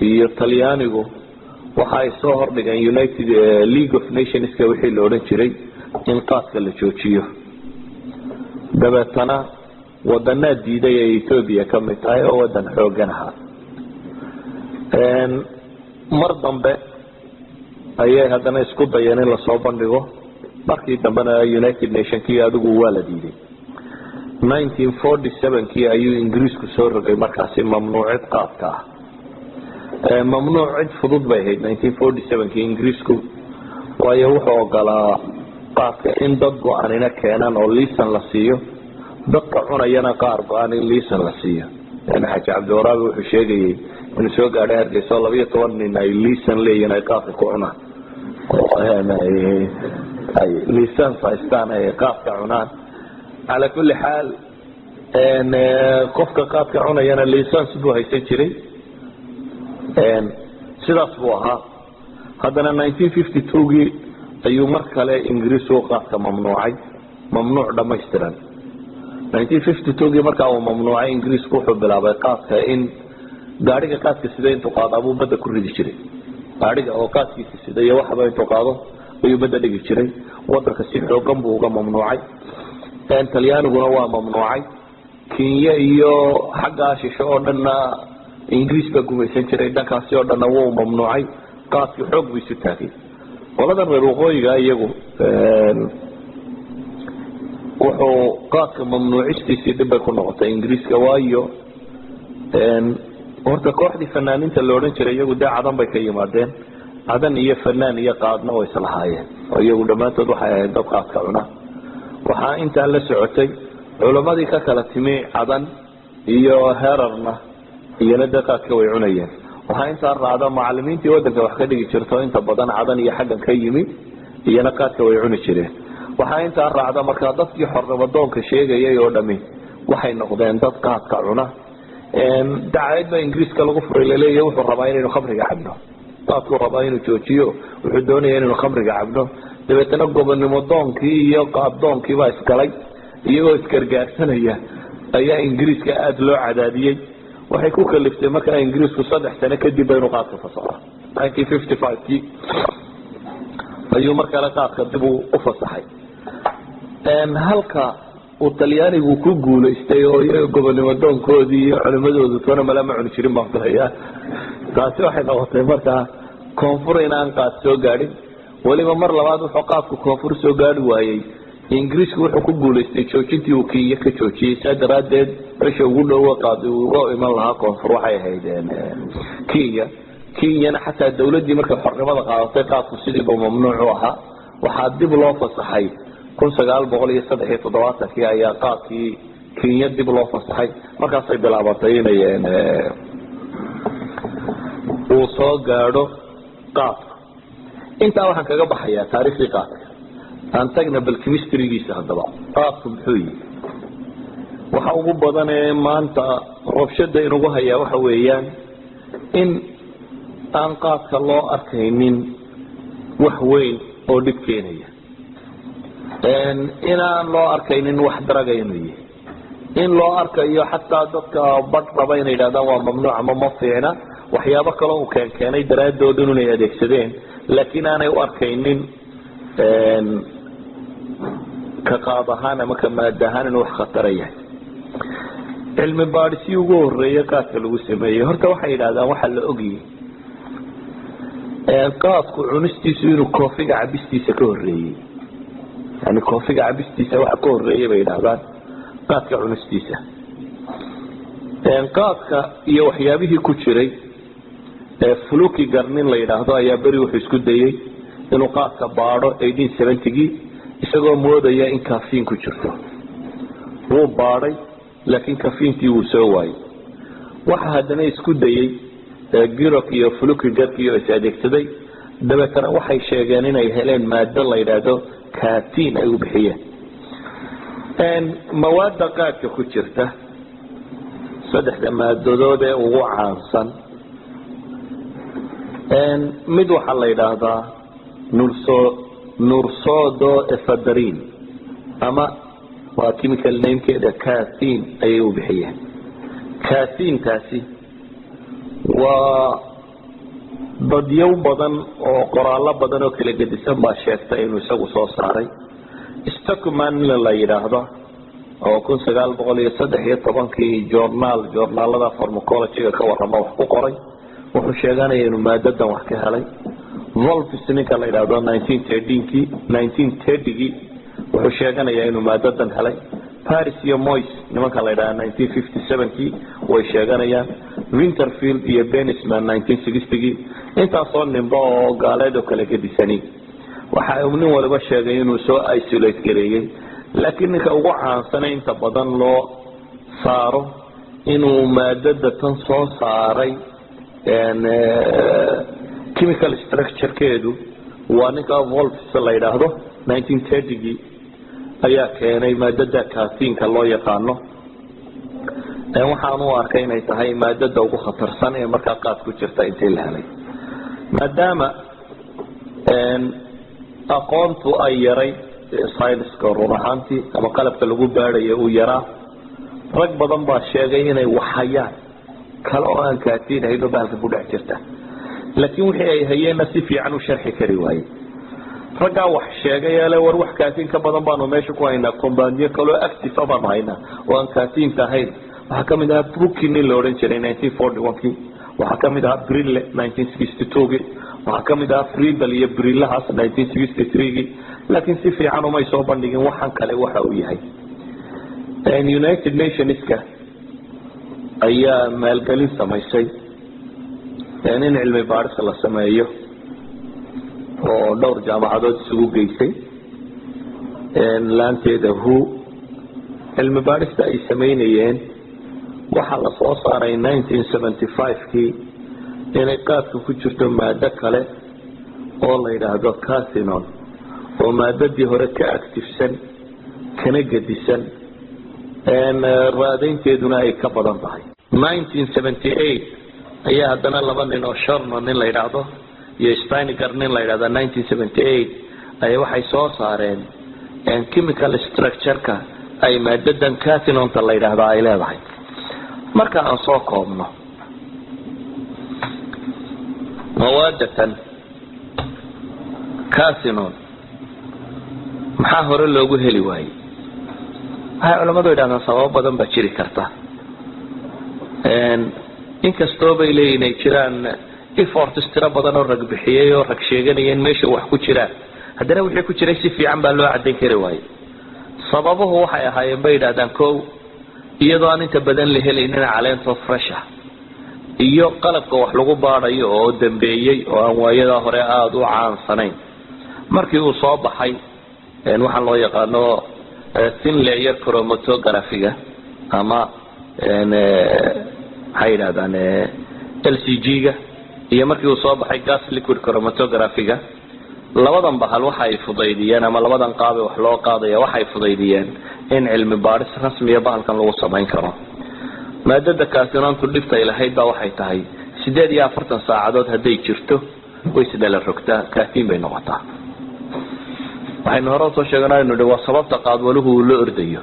S1: iyo Talyaanigu waxa ay soo hordhigeen United League of Nations ka wixii la oran jiray in qaadka la joojiyo dabeetana wadana diiday ee Ethiopia ka mid tahay oo wadan xoogan ah mar dambe ayay hadana isku dayeen in la soo bandhigo markii dambena United Nations kii adigu waa la diiday 1947kii ayuu Ingiriisku soo rogay markaasi mamnuucid qaadka mamnuucid fudud bay ahayd 1947kii Ingiriisku waayo wuxuu ogolaa qaadka in dad go'aanina keenan oo liisan la siiyo dadka cunayana qaar go'aan in liisan la siiyo Xaaji Cabdiwaraabi wuxuu sheegay in soo gaadhay Hargeysa 12 nin ay liisan leeyeen ay qaadka ku cunaan ay liisan faystaan ay qaadka cunaan على كل حال ان qofka qaadka cunayana liisan buu haysan jiray sidaas buu ahaa hadana 1952gii ayuu mar kale Ingiriis oo qaadka mamnuuc dhamaystiran 1952gii markaa uu mamnuucay Ingiriisku wuxuu bilaabay qaadka in gaariga qaadka sida intuu qaado abuu badda ku ridi jiray gaariga oo qaadkiisa sida iyo waxba intuu qaado ayuu badda dhigi jiray wadanka si xoogan buu uga mamnuucay talyaaniguna waa mamnuucay Kenya iyo xagga shisho oo dhanna Ingiriis baa gumaysan jiray dhankaasi oo dhanna wuu mamnuucay qaadki xoog buu isu taagay qoladan reer waqooyiga iyagu wuxuu qaadka mamnuucistiisii dib bay ku noqotay Ingiriiska waayo horta kooxdii fanaaniinta la odhan jiray iyagu dee cadan bay ka yimaadeen cadan iyo fanaan iyo qaadna way islahaayeen oo iyagu dhammaantood waxay ahayd dad qaadka cuna waxaa intaa la socotay culamadii ka kala timi cadan iyo herarna iyana dee qaadka way cunayeen waxaa intaa raacda macallimiintii wadanka wax ka dhigi jirto inta badan cadan iyo xaggan ka yimi iyana qaadka way cuni jireen waxaa intaa raacda markaa dadkii xornimadoonka sheegayay oo dhami waxay noqdeen dad qaadka cuna dacayad baa Ingiriiska lagu furay laleeyahay wuxuu rabaa inaynu khamriga cabno qaadku rabaa inuu joojiyo wuxuu doonayaa inaynu khamriga cabno dabeetana gobonnimo doonkii iyo qaad doonkii baa isgalay iyagoo isgargaarsanaya ayaa Ingiriiska aad loo cadaadiyay waxay ku kaliftay markaa Ingiriisku 3 sano kadib baynu qaadka fasaxay 1955 ayuu markaa qaadka dib u fasaxay halka uu talyaanigu ku guuleystay oo iyaga gobonnimo doonkoodii iyo culimadoodu toona malama cuni jirin baan filayaa taasi waxay noqotay markaa koonfur inaan qaad soo gaadhin waliba mar labaad wuxuu qaadku koonfur soo gaadhi waayey Ingiriisku wuxuu ku guuleystay joojintii uu Kenya ka joojiyay sadaraadeed meesha ugu dhow qaadi uu iman lahaa koonfur waxay ahayd Kenya xataa dawladii markay xornimada qaadatay qaadku sidii buu mamnuuc u ahaa waxaa dib loo fasaxay 1973 ayaa qaadkii Kenya dib loo fasaxay markaasay bilaabatay inay uu soo gaadho qaadka intaa waxaan kaga baxayaa taariikhii qaadka aan tagna bal chemistry-giisa haddaba qaadku muxuu yahay waxa ugu badan ee maanta rabshada inugu hayaa waxa weeyaan in aan qaadka loo arkaynin wax weyn oo dhib keenaya inaan loo arkaynin wax daragaynayo in loo arkayo xataa dadka badhaba inay yidhahdaan waa mamnuuc ama ma fiicna waxyaabo kale uu keenay daraadood inay adeegsadeen laakiin aanay u arkaynin ka qaad ahaan ama ka maada ahaan inuu wax khatara yahay cilmi baadhisii ugu horreeyay qaadka lagu sameeyey horta waxay yidhahdaan waxaa la ogyahay qaadku cunistiisu inuu koofiga cabistiisa ka horreeyey يعني كوفيق عبستيسا waxa ka horeeyay bay yiraahdaan qaadka cunistiisa qaadka iyo waxyaabihii ku jiray fluki garnin la yiraahdo ayaa bari wuxuu isku dayay inuu qaadka baaro 1870 isagoo moodaya in caffeine ku jirto wuu baaray laakiin caffeine-tii wuu soo waayay waxa hadana isku dayay girok iyo fluki garkiyo is adeegsaday dabeetana waxay sheegeen inay heleen maado la yiraahdo كاتين أيوب بحية مواد قاعدة كتيرته صدق لما الدودة وعنصا مدوح الله هذا نورسودو إفادرين أما وكيميكال نيم كده كاتين أيوب بحية كاتين تاسي و dadyow badan oo qoraalo badan oo kala gedisan baa sheegtay inuu isagu soo saaray Stockman la yiraahdo oo 1913 journalada pharmacology ka warrama wax ku qoray wuxuu sheeganaya inuu maadadan wax ka helay Wolfs ninka la yiraahdo 1930 wuxuu sheeganaya inuu maadadan helay Paris iyo Moyes nimanka la yiraahdo 1957 way sheeganayaan Winterfield iyo Benisman 1960 inta soo nimba oo gaaleed oo kala gedisanay waxa uu nin walba sheegay inuu soo isolate gareeyay laakiin ninka ugu caansan inta badan loo saaro inuu maadada tan soo saaray chemical structure keedu waa ninka Wolfs la yiraahdo 1930 ayaa keenay maadada caffeine-ka loo yaqaano waxaan u arkay inay tahay maadada ugu khatarsan ee markaa qaad ku jirta intii la helay maadaama aqoontu ay yaray science-ka ruuxantii ama qalabka lagu baarayo uu yaraa rag badan baa sheegay inay waxayaan kale oo aan kaatiin hayno bahalka ku dhex jirta laakiin wixii ay hayeenna si fiican u sharxi kari waaye raggaa wax sheegay ele war wax kaatiin ka badan baanu meesha ku haynaa kombaaniyo kaloo active baanu haynaa oo aan kaatiinta ahayn waxaa kamid ahaa brooklyn la odhan jiray 1941kii waxaa kamid ahaa brille 1962kii waxaa kamid ahaa freebel iyo brillahaas 1963kii laakiin si fiican umay soo bandhigin waxaan kale waxa uu yahay United Nationska ayaa maalgelin samaysay in cilmi baaris la sameeyo oo dhowr jaamacadood isugu geysay laanteeda WHO cilmi baarista ay sameynayeen waxa la soo saaray 1975kii inay qaadka ku jirto maado kale oo la yiraahdo cathinol oo maadadii hore ka activesan kana gadisan raadaynteeduna ay ka badan tahay 1978 ayaa haddana laba nin oo Sherman nin la yiraahdo iyo Steiniger nin la yiraahdo 1978 ay waxay soo saareen chemical structure-ka ay maadadan cathinolta la yiraahdo ay leedahay marka aan soo koobno mawaadatan cathinol maxaa hore loogu heli waayey waxay culimadu yidhahdaan sababo badan baa jiri karta inkastoo bay leeyihin ay jiraan efforts tiro badan oo rag bixiyey oo rag sheeganayeen meesha wax ku jiraan haddana wixii ku jiray si fiican baa loo caddayn kari waayey sababuhu waxay ahaayeen bay yidhahdaan kow iyadoo aan inta badan la helaynin caleento fresh ah iyo qalabka wax lagu baadhayo oo dambeeyey oo aan waayada hore aada u caansanayn markii uu soo baxay waxaan loo yaqaano thin layer chromatography-ga ama maxay yidhahdaan LCG-ga iyo markii uu soo baxay gas liquid chromatography-ga labadan bahal waxa ay fudaydiyeen ama labadan qaab wax loo qaadayo waxa ay fudaydiyeen in cilmi baaris rasmi ah bahalkan lagu sameyn karo maadada kaasinaantu dhibtay lahayd baa waxay tahay 48 saacadood haday jirto way sidala rogtaa kaatiin bay noqotaa waxaynu hore soo sheegnay inuu waa sababta qaadwaluhu loo ordayo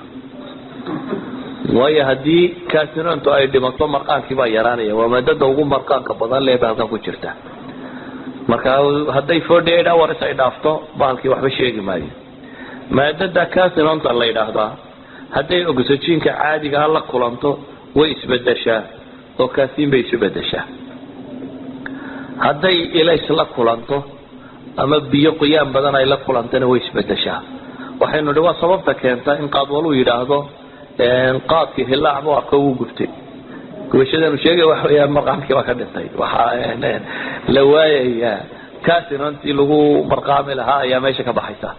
S1: waayo hadii kaasinaantu ay dhimato marqaankii baa yaraanaya waa maadada ugu marqaanka badan leh bahalkan ku jirta marka haday 48 hours ay dhaafto bahalkii waxba sheegi maayo maadada kaasinaanta la yiraahdo haday oxygen-ka caadiga la kulanto way isbedeshaa oo kaatiin bay isbedeshaa haday ilays la kulanto ama biyo qoyaan badan ay la kulantana way isbedeshaa waxaynu dhawaa sababta keenta in qaadwalu yiraahdo qaadkii hilaac buu ka u gubtay gubashadanu sheegay waxa weeyaan marqaamkii waa ka dhintay waxa la waayay kaasinaantii lagu marqaami lahaa ayaa meesha ka baxaysa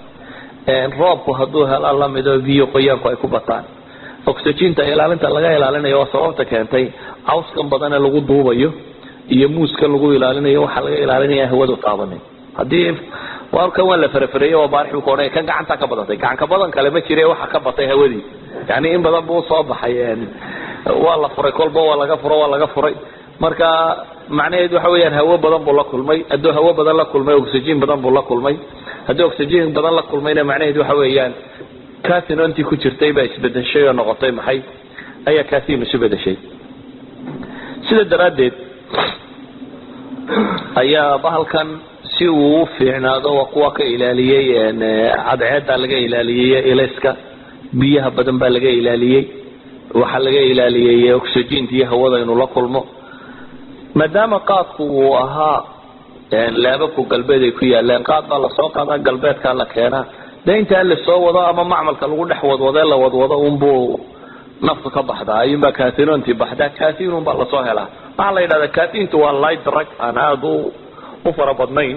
S1: roobku haduu helo la mido biyo qoyaanku ay ku bataan oxygen-ta ilaalinta laga ilaalinayo waa sababta keentay cawskan badan ee lagu duubayo iyo muuska lagu ilaalinayo waxa laga ilaalinayaa hawada taabanin hadii warkan wala farfareeyo waa baarix ku qoray kan gacanta ka badatay gacanka badan kale ma jiray waxa ka batay hawadii yani in badan buu soo baxay waa la furay kolba waa laga furay marka macnaheedu waxa weeyaan hawo badan buu la kulmay adoo hawo badan la kulmay oxygen badan buu la kulmay hadii oxygen badan la kulmayna macnaheedu waxa weeyaan kaasinaantii ku jirtay baa isbedeshay oo noqotay maxay ayaa kaatiin isbedeshay sida daraadeed ayaa bahalkan si uu fiicnaado waa kuwa ka ilaaliyay cadceeda laga ilaaliyay ilayska biyaha badan baa laga ilaaliyay waxa laga ilaaliyay oxygen-tii hawada inuu la kulmo maadaama qaadku uu ahaa laababku galbeed ay ku yaalaan qaad baa la soo qaadaa galbeedka la keenaa deynta la soo wado ama macmalka lagu dhex wadwado la wadwado buu naftu ka baxdaa ayuunbaa kaatinoontii baxdaa kaatiinun baa la soo helaa waxaa la yidhahdaa kaatiintu waa light drug aan aada u fara badnayn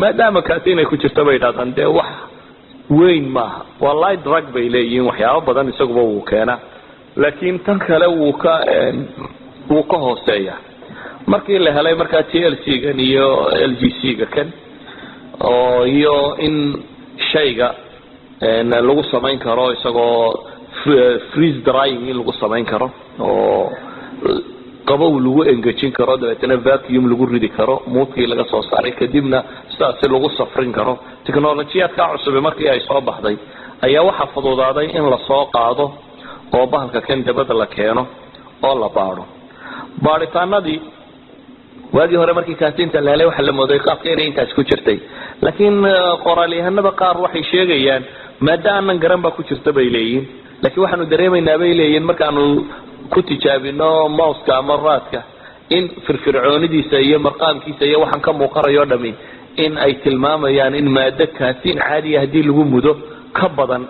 S1: maadaama kaatiin ay ku jirto bay yidhahdaan dee wax weyn maaha waa light drug bay leeyihiin waxyaabo badan isaguba wuu keenaa laakiin tan kale wuu ka hooseeya markii la helay markaa TLC-gan iyo LGC-ga kan oo iyo in shayga lagu samayn karo isagoo freeze drying in lagu samayn karo oo qabow lagu engejin karo dabeetana vacuum lagu ridi karo muudkii laga soo saaray kadibna sidaas lagu safrin karo teknolojiyadka cusub markii ay soo baxday ayaa waxa fududaaday in la soo qaado oo bahalka kan dabada la keeno oo la baaro baaritaanadii waagii hore markii kaatinta la helay waxa la mooday qaabka inay intaas ku jirtay laakiin qoraalyahanada qaar waxay sheegayaan maada aanan garan ba ku jirta bay leeyihiin laakiin waxaanu dareemaynaa bay leeyihiin markaanu ku tijaabino mouska ama raadka in firfircoonidiisa iyo marqaamkiisa iyo waxaan ka muuqanayo dhami in ay tilmaamayaan in maada kaatin caadi ah hadii lagu mudo ka badan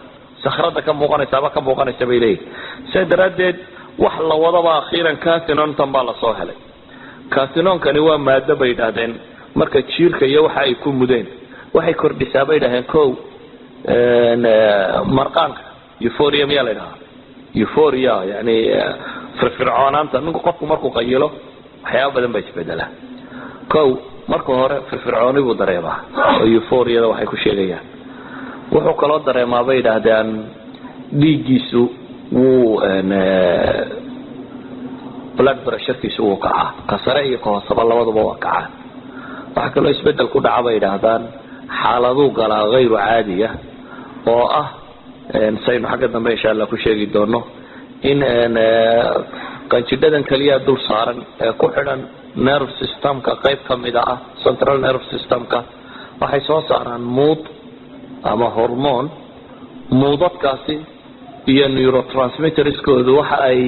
S1: sakhrada ka muuqanaysa bay leeyihiin sidaradeed wax la wadaba akhiran katinon tan baa la soo helay katinonkani waa maada bay dhahdeen marka jiirka iyo waxa ay ku mudeen waxay kordhisaa bay dhahdeen kow marqaanka euphoria miyaa la dhahaa euphoria yani firfircoonaanta ninku qofku markuu qayilo waxyaabo badan baa isbedelaa kow marka hore firfircooni buu dareemaa oo euphoriada waxay ku sheegayaan wuxuu kaloo dareemaa bay dhahdeen dhiiggiisu wuu blood pressurekiisu wuu kacaa ka sare iyo ka hooseba labaduba waa kacaa waxa kaloo isbedel ku dhaca bay dhahdaan xaaladuu galaa hayru caadiya oo ah saynu xagga dambe insha Allah ku sheegi doono in qanjidhadan kaliya dul saaran ee ku xidhan nerve systemka qayb kamid ah central nerve systemka waxay soo saaraan mood ama hormone moodadkaasi iyo neurotransmitterskoodu waxa ay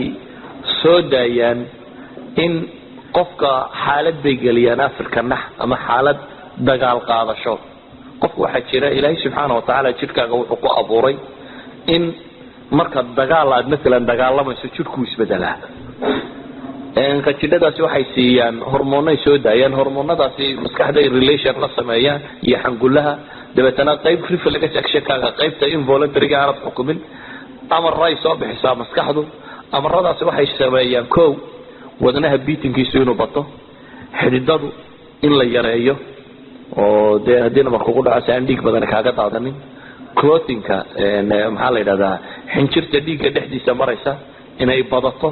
S1: soo daayaan in qofka xaalad bay geliyaan afrika nax ama xaalad dagaal qaadasho qofku waxa jira ilaahay subxaanahu wa ta'ala jirkaaga wuxuu ku abuuray in marka dagaal aad mesela dagaalamayso jirku isbedelaa qanjidhadaasi waxay siiyaan hormoonay soo daayaan hormoonadaasi maskaxda relation la sameeyaan iyo xangulaha dabeetana qayb reflex actionkaaga qaybta involuntary aanad xukumin amaray soo bixisaa maskaxdu amaradaasi waxay sameeyaan kow wadnaha beatingkiisu inuu bato xididadu in la yareeyo oo dee haddii nabar kugu dhaco si aan dhiig badan kaaga daadanin clottingka maxaa la yidhahdaa xinjirta dhiigga dhexdiisa maraysa inay badato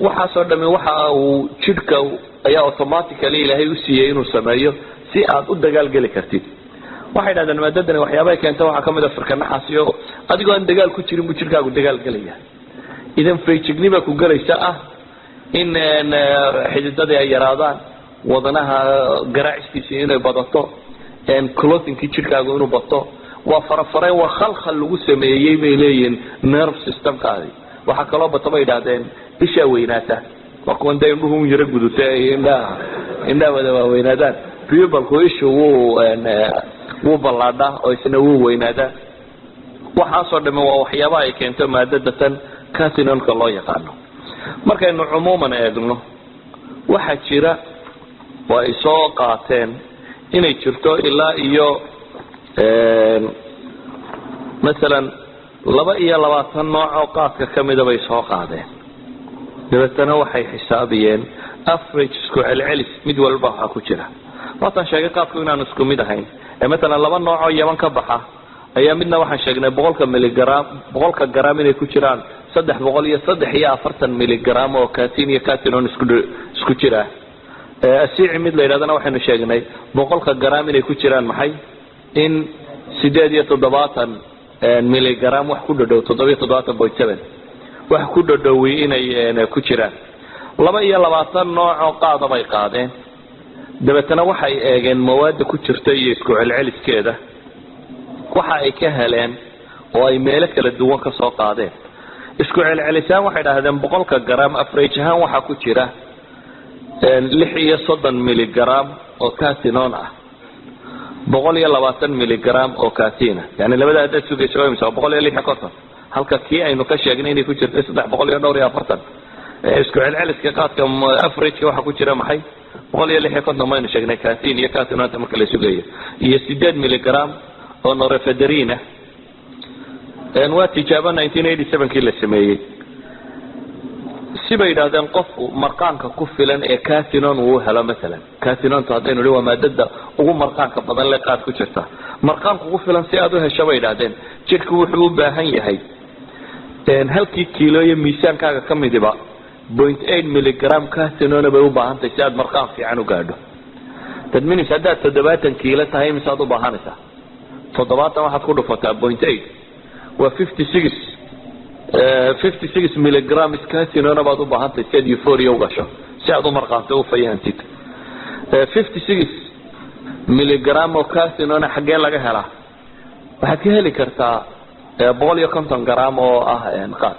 S1: waxaasoo dhami waxa uu jidhka ayaa automatically ilaahay u siiyey inuu sameeyo si aad u dagaalgeli kartid waxay dhahdeen maadadani waxyaabaha keenta waxaa kamid ah firkanaxaasi oo adigoo aan dagaal ku jirin buu jidhkaagu dagaalgelaya idan feejigniba ku galaysa ah in xididadii ay yaraadaan wadnaha garaacistiisa inay badato clottingkii jidhkaagu inuu bato waa farafareen waa khalkhal lagu sameeyey bay leeyihiin nerve systemkaadi waxaa kaloo bato bay dhahdeen ishaa weynaata markuwan dee indhuhu yaro gudutay indhaha wada waaweynaadaan pubalku ishu wuu ballaadhaa oo isna wuu weynaadaa waxaasoo dhamme waa waxyaabaha ay keento maadadatan catinonka loo yaqaano markaynu cumuuman eegno waxaa jira oo ay soo qaateen inay jirto ilaa iyo masalan 22 nooc oo qaadka kamida bay soo qaadeen dabeetana waxay xisaabiyeen average isku celcelis mid walba waxa ku jira waatan sheegay qaadku inaan isku mid ahayn مثلا laba nooc oo yaman ka baxa ayaa midna waxaan sheegnay 100 miligram 100 gram inay ku jiraan 343 miligram oo catin iyo catinon isku jira asiici mid la yiraahdo waxaanu sheegnay 100 gram inay ku jiraan maxay in 78 miligram wax ku dhadhow 77.7 wax ku dhadhow inay ku jiraan 22 nooc oo qaada bay qaadeen dabeetana waxay eegeen mawaad ku jirta iyo isku celceliskeeda waxa ay ka heleen oo ay meel kala duwan ka soo qaadeen isku celcelisaan waxay dhahdeen 100 gram average ahaan waxa ku jira 36 miligram oo catinon ah 120 miligram oo catina yani labada hadda sugayso waa 160 halka kii aynu ka sheegnay inay ku jirto 340 isku celceliska qaadka average waxa ku jira maxay 160 maynu sheegnay catin iyo catinon marka la sugayo iyo 8 miligram oo norepinephrine waa tijaabo 1987 kii la sameeyay sibay yiraahdeen qofku marqaanka ku filan ee catinon uu helo mesela catinon taadaynu waa maadada ugu marqaanka badan leh qaad ku jirta marqaanka ku filan si aad u hesho bay yiraahdeen jidhku wuxuu u baahan yahay halkii kiilo iyo miisaankaaga kamidiba 0.8 miligram catinon bay u baahan tahay si aad marqaan fiican u gaadho tadminis hadda 70 kiilo tahay misaad u baahanaysaa 70 waxaad ku dhufataa 0.8 waa 56 56 ملغرام كاسينونا بعد وباهنت سيد يوفوريا وغشو ساعد مرقانته وفيانتيت 56 ملغرام كاسينونا حقين laga helaa waxa ka heli kartaa 150 gram oo ah qaad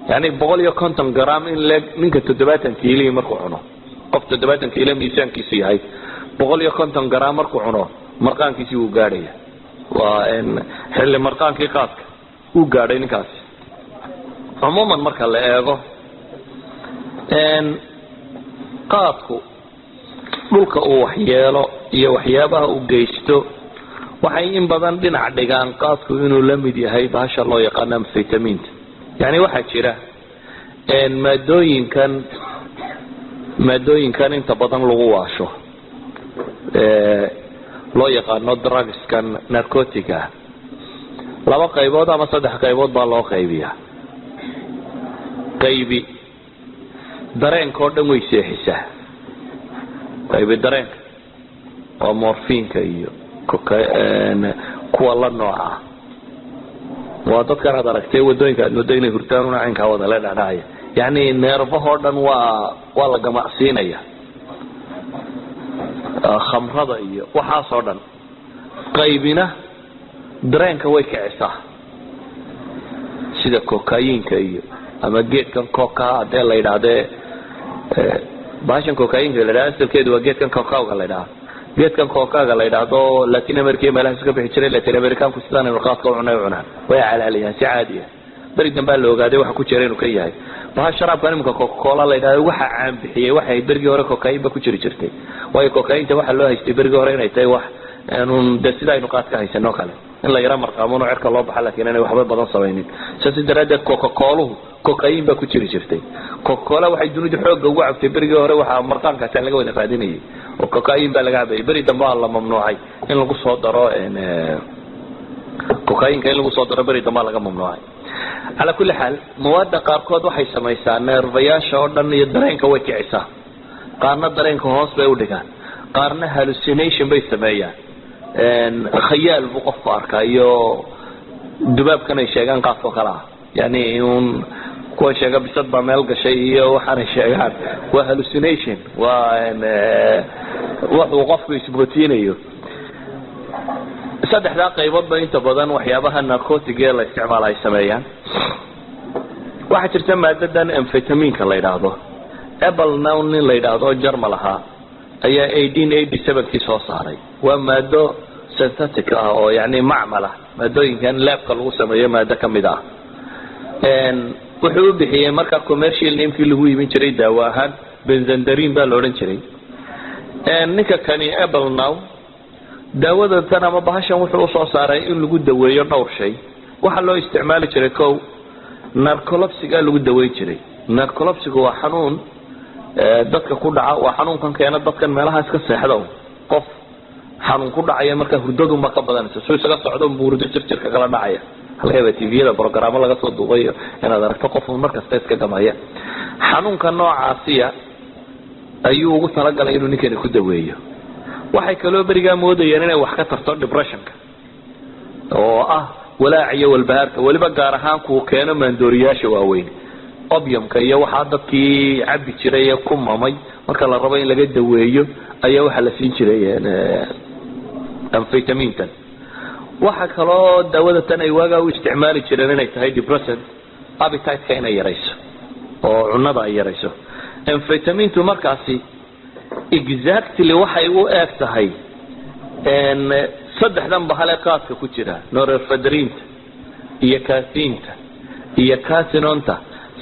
S1: yani 150 gram in leg ninka 70 kiilo markuu cuno qof 70 kiilo miisaankiisu yahay 150 gram markuu cuno marqaankiisu uu gaadhaya waa in xilli marqaankii qaadka uu gaadhay ninkaas عموما marka la eego qaadku dhulka uu waxyeelo iyo waxyaabaha uu geysto waxay in badan dhinac dhigaan qaadku inuu la mid yahay baasha loo yaqaan amfetamiinta yani waxa jira maadooyinkan inta badan lagu waasho loo yaqaano drugs kan narcotica laba qaybood ama saddex qaybood baa loo qaybiyaa qaybi dareenka oo dhan way seexisaa qaybi dareenka oo morfiinka iyo kuwa la nooca waa dadkan aad aragtay wadooyinka aad moodo inay hurtaan una caynkaa wada la dhacaya yani neerfahoo dhan waa la gamacsiinaya khamrada iyo waxaasoo dhan qaybina dareenka way kicisaa sida cocaine-ka iyo ama geedkan coca hadee la yidhaahdee baashan cocaine-ka la yidhahdo asalkeedu waa geedkan coca-ga la yidhahdo geedkan coca-ga la yidhaahdo latin america iyo meelahaas ka bixi jiray latin americaanku sidaan qaadka u cunaan way calaaliyaan si caadi ah bari dambaa la ogaaday waxa ku jira inuu ka yahay baha sharaabkan imika coca-cola la yidhahdo waxa caan bixiyey waxay berigii hore cocaine ba ku jiri jirtay waayo cocaine-ta waxa loo haystay berigii hore inay tahay wax de sida aynu qaadka haysano kale in la yara marqaamoon oo cirka loo baxa laakiin aanay waxba badan samaynin saasi daraadeed coca-coluhu cocaine ba ku jiri jirtay coca-cola waxay dunida xoogga ugu cabtay berigii hore waxa marqaankaasi laga wada raadinayay oo cocaine ba laga cabay beri dambe la mamnuucay in lagu soo daro cocaine-ka in lagu soo daro beri dambe laga mamnuucay على كل حال مواد قاركود waxay sameeyaan nervayaasha oo dhan iyo dareenka way kicisaa qaarna dareenka hoos bay u dhigaan qaarna hallucination bay sameeyaan khayaal buu qofku arkayo dubaabkan ay sheegan qaafo kala yani un kuwa sheega bisad ba meel gashay iyo waxaan sheegaan waa hallucination wuxuu qofku isbootinayo saddexda qaybood ba inta badan waxyaabaha narcotic ee la isticmaalay sameeyaan waxa jirta maadadan amphetamine-ka la yiraahdo apple noun la yiraahdo jarmal aha ayaa 1887 soo saaray waa maado synthetic ah oo yani macmala maadooyinkan labka lagu sameeyo maado kamid ah wuxuu bixiyay marka commercial name-kii lagu iibin jiray daawo ahaan benzendrin baa la oran jiray ninka kani apple noun daawada tan ama bahashan wuxuu soo saaray in lagu daweeyo dhowr shay waxa loo isticmaali jiray kow narcolepsy-ga lagu daweyn jiray narcolepsy-gu waa xanuun dadka ku dhaca waa xanuunkan keena dadkan meelaha iska seexdo qof xanuun ku dhacaya marka hurdadu ma ka badanayso soo isaga socdo buurdo jirka kala dhacaya halka TV-da programo laga soo duubayo inaad aragto qof markasta iska gamaya xanuunka noocaasiya ayuu ugu talagalay inuu ninkan ku daweeyo waxay kaloo bariga moodayeen inay wax ka tarto depression-ka oo ah walaaciyo walbahaarka waliba gaar ahaan ku keeno maandooriyaasha waaweyn opium-ka iyo waxa dadkii cabi jiray ku mamay marka la rabo in laga daweeyo ayaa waxa la siin jiray amphetamine-tan waxa kaloo daawada tan ay waaga u isticmaali jireen inay tahay depressant appetite-ka inay yarayso oo cunada ay yarayso amphetamine-tu markaasi exactly waxay u eeg tahay saddexdan bahale qaadka ku jira norepinephrine iyo caffeine iyo casinonta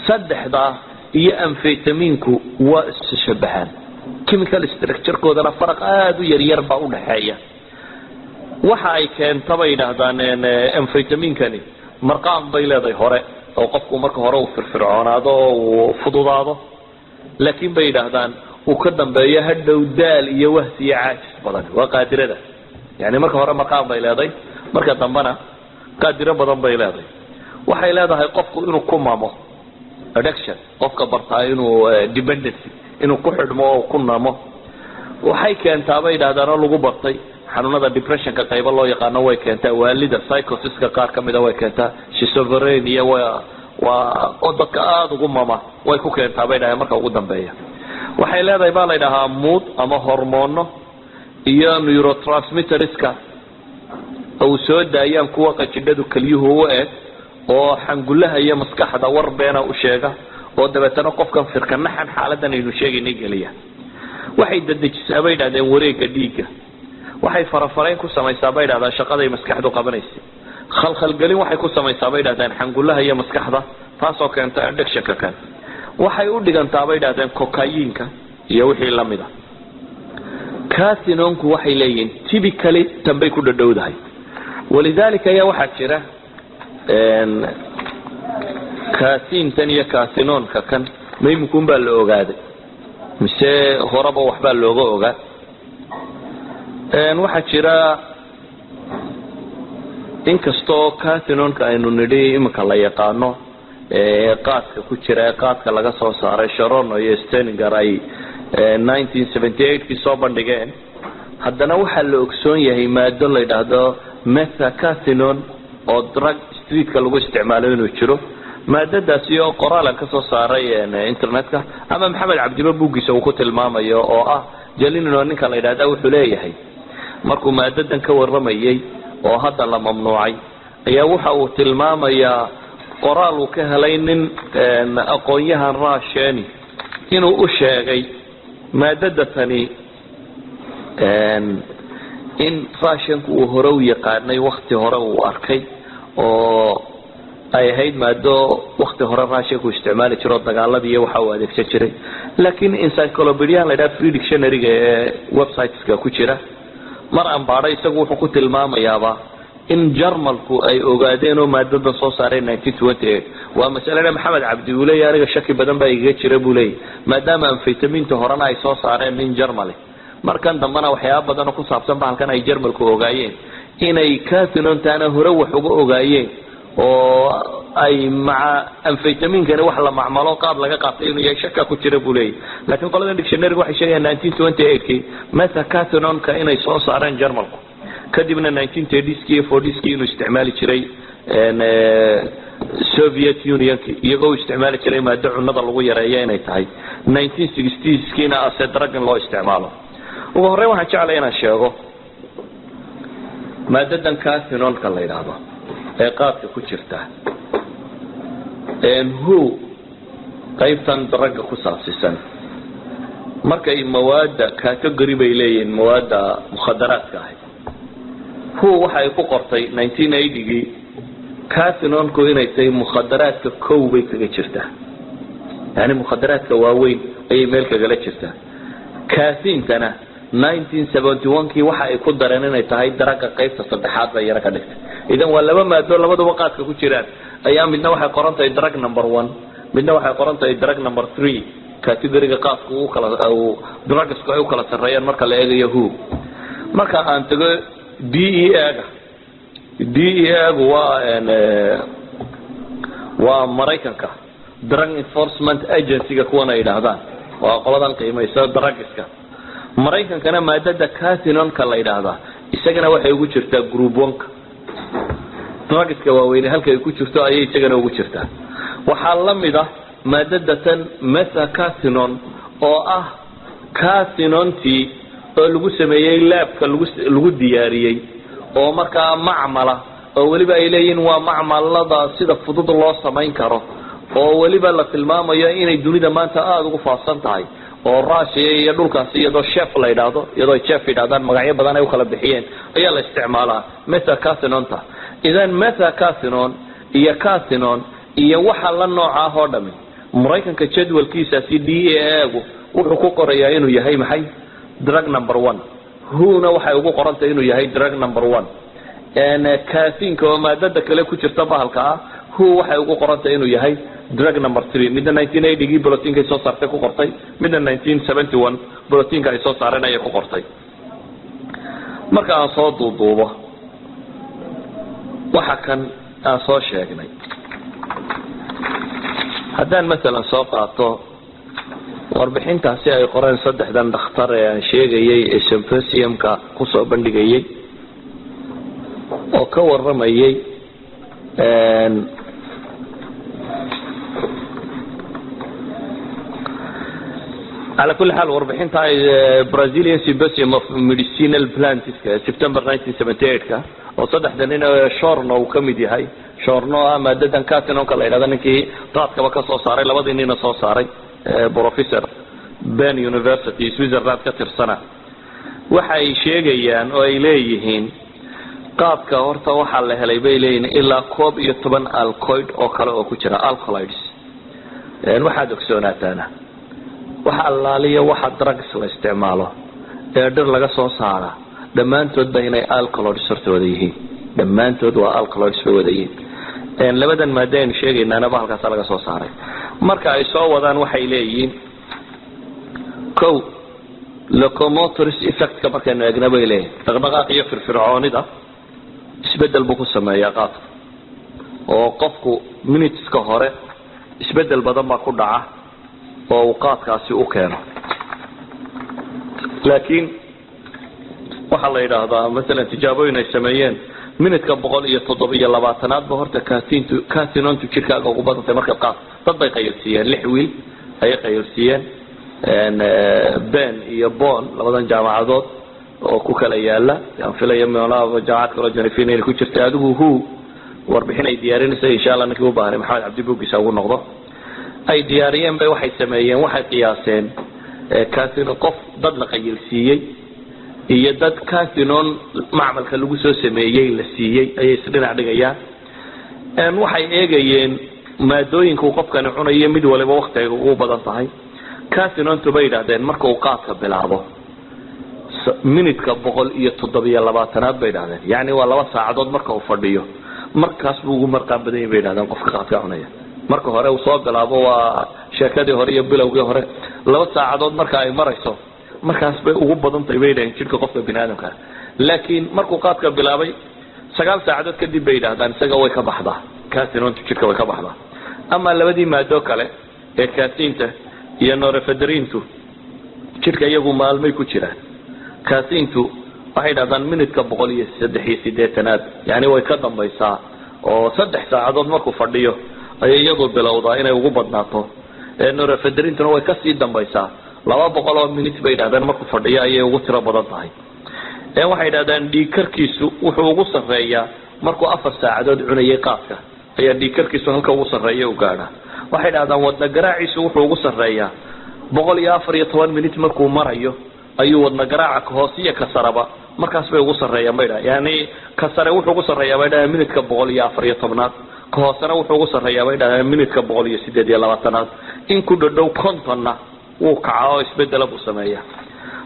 S1: saddexda iyo amphetamine-ku waa ishabahan chemical structure-koodana farq aad u yar baa u dhaxeeya waxa ay keentaba yiraahdaan amphetamine-kani marqaan bay leedahay hore oo qofku marka hore uu firfircoonaado oo fududaado laakiin bay yiraahdaan uu ka dambeeyo hadhow daal iyo wahsi iyo caajis badan waa qaadirada yani marka hore maqaan bay leedahay marka dambana qaadiro badan bay leedahay waxay leedahay qofku inuu ku maamo addiction qofka bartaa inuu dependency inuu ku xidhmo oo ku namo waxay keentaa bay yiraahdaan lagu bartay xanuunada depression-ka qayb loo yaqaan way keentaa waalida psychosis-ka qaar kamid ah way keentaa schizophrenia ودك ugu mama way ku keentaa bay dhahay marka ugu dambeeya waxay leedahay baa la yiraahdaa mood ama hormoono iyo neurotransmitterska oo soo daayaan kuwa qajidadu kaliyuhu u eeg oo xangulaha iyo maskaxda warbeena u sheega oo dabeetana qofkan firkanaxan xaaladan aynu sheegaynay galiya waxay dadajisay bay dhahdeen wareegga dhiigga waxay farafareen ku samaysaa bay dhahdaan shaqaday maskaxdu qabanaysa khalkhal galin waxay ku samaysaa bay dhahdeen xangulaha iyo maskaxda taasoo keenta addiction kan waxay u dhigantaa bay dhahdeen cocaine-ka iyo wixii la mid ah casinoonku waxay leeyihiin typically tanbay ku dhadhowdahay walidaalika ayaa waxaa jira kaasintan iyo kaasinoonka kan maymukun baa la ogaaday mise horaba waxbaa looga ogaa waxaa jira inkastoo kaasinoonka aynu nidhi imika la yaqaano qaadka ku jira qaadka laga soo saaray Sharono iyo Steninger ay 1978 soo bandhigeen haddana waxaa la ogsoon yahay maado la yiraahdo methacasinone oo drug streetka lagu isticmaalo inuu jiro maadadaasi oo qoraalan ka soo saaray internetka ama Maxamed Cabdiba buugiisa uu ku tilmaamayo oo ah jalino ninka la yiraahdo wuxuu leeyahay markuu maadadan ka waramayay oo hadda la mamnuucay ayaa waxa uu tilmaamayaa qoraal uu ka helay nin aqoonyahan Russian inuu u sheegay maadadatani in Russianku uu hore u yaqaanay waqti hore uu arkay oo ay ahayd maado waqti hore Russianku isticmaali jiray dagaaladii iyo waxa uu adeegsan jiray laakiin encyclopedia la yiraahdo free dictionary ee websiteska ku jira mar aan baaray isagu wuxuu ku tilmaamayaa in Jarmalku ay ogaadeen oo maadada soo saaray 1928 waa mas'alada Maxamed Cabdi uu leeyahay aniga shaki badan baa iga jira buu leeyahay maadaama amfetaminta horena ay soo saareen in Jarmal markan dambana waxyaabo badan oo ku saabsan bahalkan ay Jarmalku ogaayeen inay kaasinoontaana hore wax uga ogaayeen oo ay maca amfetaminkana wax la macmalo qaad laga qaatay inuu yahay shaka ku jira buu leeyahay laakiin qolada dictionary waxay sheegayaan 1928 methacasinone-ka inay soo saareen Jarmalku kadibna 1930s iyo 40s inuu isticmaali jiray Soviet Union iyagoo isticmaali jiray maado cunnada lagu yareeyo inay tahay 1960s kiina asad drug loo isticmaalo ugu horreyn waxaan jeclahay inaan sheego maadadan casinone-ka la yiraahdo ee qaadka ku jirta who qaybtan drug ku saabsan markay mawaada category bay leeyihiin mawaada mukhadaraadka ah who waxa ay ku qortay 1980gii casinone-ku inay tahay mukhadaraadka kow bay kaga jirtaa yani mukhadaraadka waaweyn ayay meel kagala jirtaa casintana 1971kii waxa ay ku dareen inay tahay daraga qaybta saddexaad bay yara ka dhigtay idan waa laba maado labaduba qaadka ku jiraan ayaa midna waxay qoran tahay drug number 1 midna waxay qoran tahay drug number 3 category-ga qaadku uu kala drugsku ay u kala sareeyaan marka la eegayo who marka aan tago DEA waa Mareykanka Drug Enforcement Agency-ga kuwana ay yiraahdaan waa qoladan qiimaysa drugska Mareykankana maadada casinone-ka la yiraahdaa isagana waxay ugu jirtaa group 1ka drugska waaweyn halka ay ku jirto ayay isagana ugu jirtaa waxa la mid ah maadada methacasinone oo ah casinone-tii oo lagu sameeyay labka lagu diyaariyay oo markaa macmala oo waliba ay leeyihiin waa macmalada sida fudud loo sameyn karo oo waliba la tilmaamayo inay dunida maanta aad ugu faafsan tahay oo Russia iyo dhulkaasi iyadoo chef la yiraahdo iyadoo chef yiraahdaan magacyo badan ay u kala bixiyeen ayaa la isticmaalaa methacasinone-ta idan methacasinone iyo casinone iyo waxa la nooca oo dhami Mareykanka jadwalkiisa si DEA-gu wuxuu ku qorayaa inuu yahay maxay drug number 1 who-na waxay ugu qorantay inuu yahay drug number 1 casinka oo maadada kale ku jirta bahalka ah who waxay ugu qorantay inuu yahay drug number 3 midna 1980gii bulletin-ka soo saartay ku qortay midna 1971 bulletin-ka ay soo saareen ay ku qortay marka aan soo duuduubo waxa kan aan soo sheegnay haddaan مثلا soo qaato warbixintaasi ay qoreen saddexdan dhakhtar ee aan sheegayay ee symposium-ka ku soo bandhigayay oo ka waramayay على كل حال وربحين تاع Brazilian Symposium of Medicinal Plants September 1978 وصدح دنينا شورنا وكمدي هاي شورنا مادة كاتنون كلا إلى ذلك طاعت كبكة صوصاري لبعض إننا صوصاري بروفيسور بان يونيفرسيتي سويسرلاند كتر سنة waxay sheegayaan oo ay leeyihiin qaabka horta waxa la helay bay leeyihiin ilaa 11 alcohol oo kale oo ku jira alkaloids waxaad ogsoonaataana waxa allaaliya waxa drugs la isticmaalo ee dhir laga soo saara dhammaantood ba inay alkaloids sortooda yihiin dhammaantood waa alkaloids bay wada yihiin labadan maadeen sheegaynaana bahalkaas laga soo saaray marka ay soo wadaan waxay leeyihiin kow locomotoris effect ka markaynu eegna bay leeyihiin dhaqdhaqaaq iyo firfircoonida isbedel buu ku sameeyaa qaadka oo qofku minuteska hore isbedel badan baa ku dhaca oo uu qaadkaasi u keeno laakiin waxa la yiraahdaa mesela tijaabooyin ay sameeyeen minutka 127 ba horta kaatinontu jirkaaga ugu badantay marka qaad dad bay qayrsiiyeen 6 wiil ay qayrsiiyeen ben iyo bon labadan jaamacadood oo ku kala yaala aan filayo meelaha jaamacad kala janifin ku jirta adigu hu warbixin ay diyaarinaysa insha Allah ninka u baahan Maxamed Cabdi Buugisa uu noqdo ay diyaariyeen bay waxay sameeyeen waxay qiyaaseen kaasino qof dad la qayrsiiyay iyo dad kaasinon macmalka lagu soo sameeyay la siiyay ay isdhinac dhigayaan waxay eegayeen maadooyinka qofkan cunayo mid waliba waqtiga ugu badan tahay kaasinoontu bay yiraahdeen marka uu qaadka bilaabo minutka 127 bay yiraahdeen yani waa 2 saacadood marka uu fadhiyo markaas buu ugu marqaan badan bay yiraahdeen qofka qaadka cunaya marka hore uu soo bilaabo waa sheekadii hore iyo bilowgii hore 2 saacadood marka ay marayso markaas bay ugu badan tahay bay yiraahdeen jirka qofka bini'aadamka laakiin markuu qaadka bilaabay 9 saacadood kadib bay yiraahdeen isaga way ka baxdaa kaasinoontu jirka way ka baxdaa ama labadii maado kale ee kaasinta iyo norepinephrine jirka iyagu maalmay ku jiraan kaasintu waxay dhadaan minutka 183 yani way ka dambaysaa oo 3 saacadood markuu fadhiyo ay iyadu bilowdaa inay ugu badnaato norepinephrine way ka sii dambaysaa 200 minute bay dhadaan markuu fadhiyo ay ugu tiro badan tahay waxay dhadaan dhiigkarkiisu wuxuu ugu sareeyaa markuu 4 saacadood cunayay qaadka ayaa dhiigkarkiisu halka ugu sareeyo u gaadha waxay dhaahdaan wadna garaaciisu wuxuu ugu sareeyaa 114 minute markuu marayo ayuu wadna garaaca hoosiya ka saraba markaas bay ugu sareeyaan bay dhaahdaan yani ka sare wuxuu ugu sareeyaa bay dhaahdaan minutka 114 ka hoosana wuxuu ugu sareeyaa bay dhaahdaan minutka 128 in ku dhow kontonna uu kaco isbedel buu sameeyaa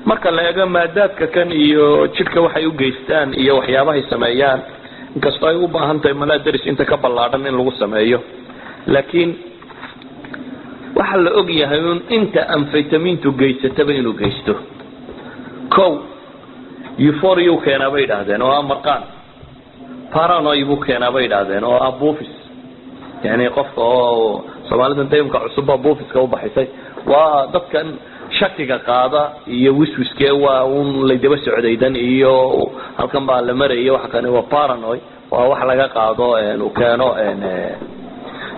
S1: marka la eego maadaadka kan iyo jirka waxay u geystaan iyo waxyaabaha ay sameeyaan inkastoo ay u baahan tahay malaadaris inta ka ballaadan in lagu sameeyo laakiin waxa la og yahay inta amfetamintu geysataba inuu geysto kow euphoria keena bay dhaahdeen oo marqaan paranoia buu keena bay dhaahdeen oo abufis yani qofka oo Soomaalidan deemka cusub abufiska u baxisay waa dadkan shakiga qaada iyo wiswiska waa la daba socdaydan iyo halkan baa la mareeyay waxa kan waa paranoia waa wax laga qaado uu keeno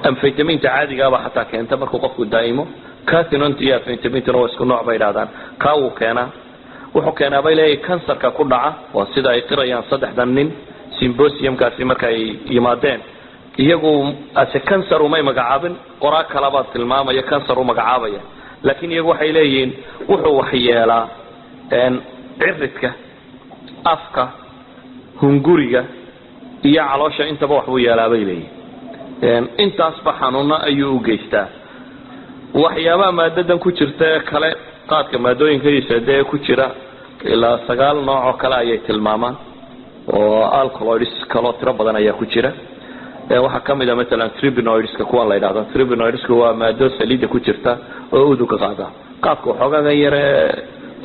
S1: amfetaminta caadiga ah xataa keenta markuu qofku daa'imo kaasinonta iyo amfetaminta waa isku nooc bay dhaahdaan ka uu keena wuxuu keenaa bay leeyahay kansarka ku dhaca waa sida ay qirayaan 3 nin symposiumkaasi markay yimaadeen iyagu ase kansar uma magacaabin qoraa kala baad tilmaamaya kansar u magacaabaya laakiin iyagu waxay leeyihiin wuxuu waxyeelaa ciridka afka hunguriga iyo caloosha intaba wax uu yeelaa bay leeyihiin intaas ba xanuuna ayuu u geystaa waxyaabaha maadadan ku jirta kale qaadka maadooyinkiisa ee ku jira ilaa 9 nooc oo kale ayay tilmaamaan oo alkaloids kala tiro badan ayaa ku jira waxa kamid ah mesela tribinoids ka kuwa la yiraahdo tribinoids waa maado saliida ku jirta oo uduga qaada qaadku xoogaga yare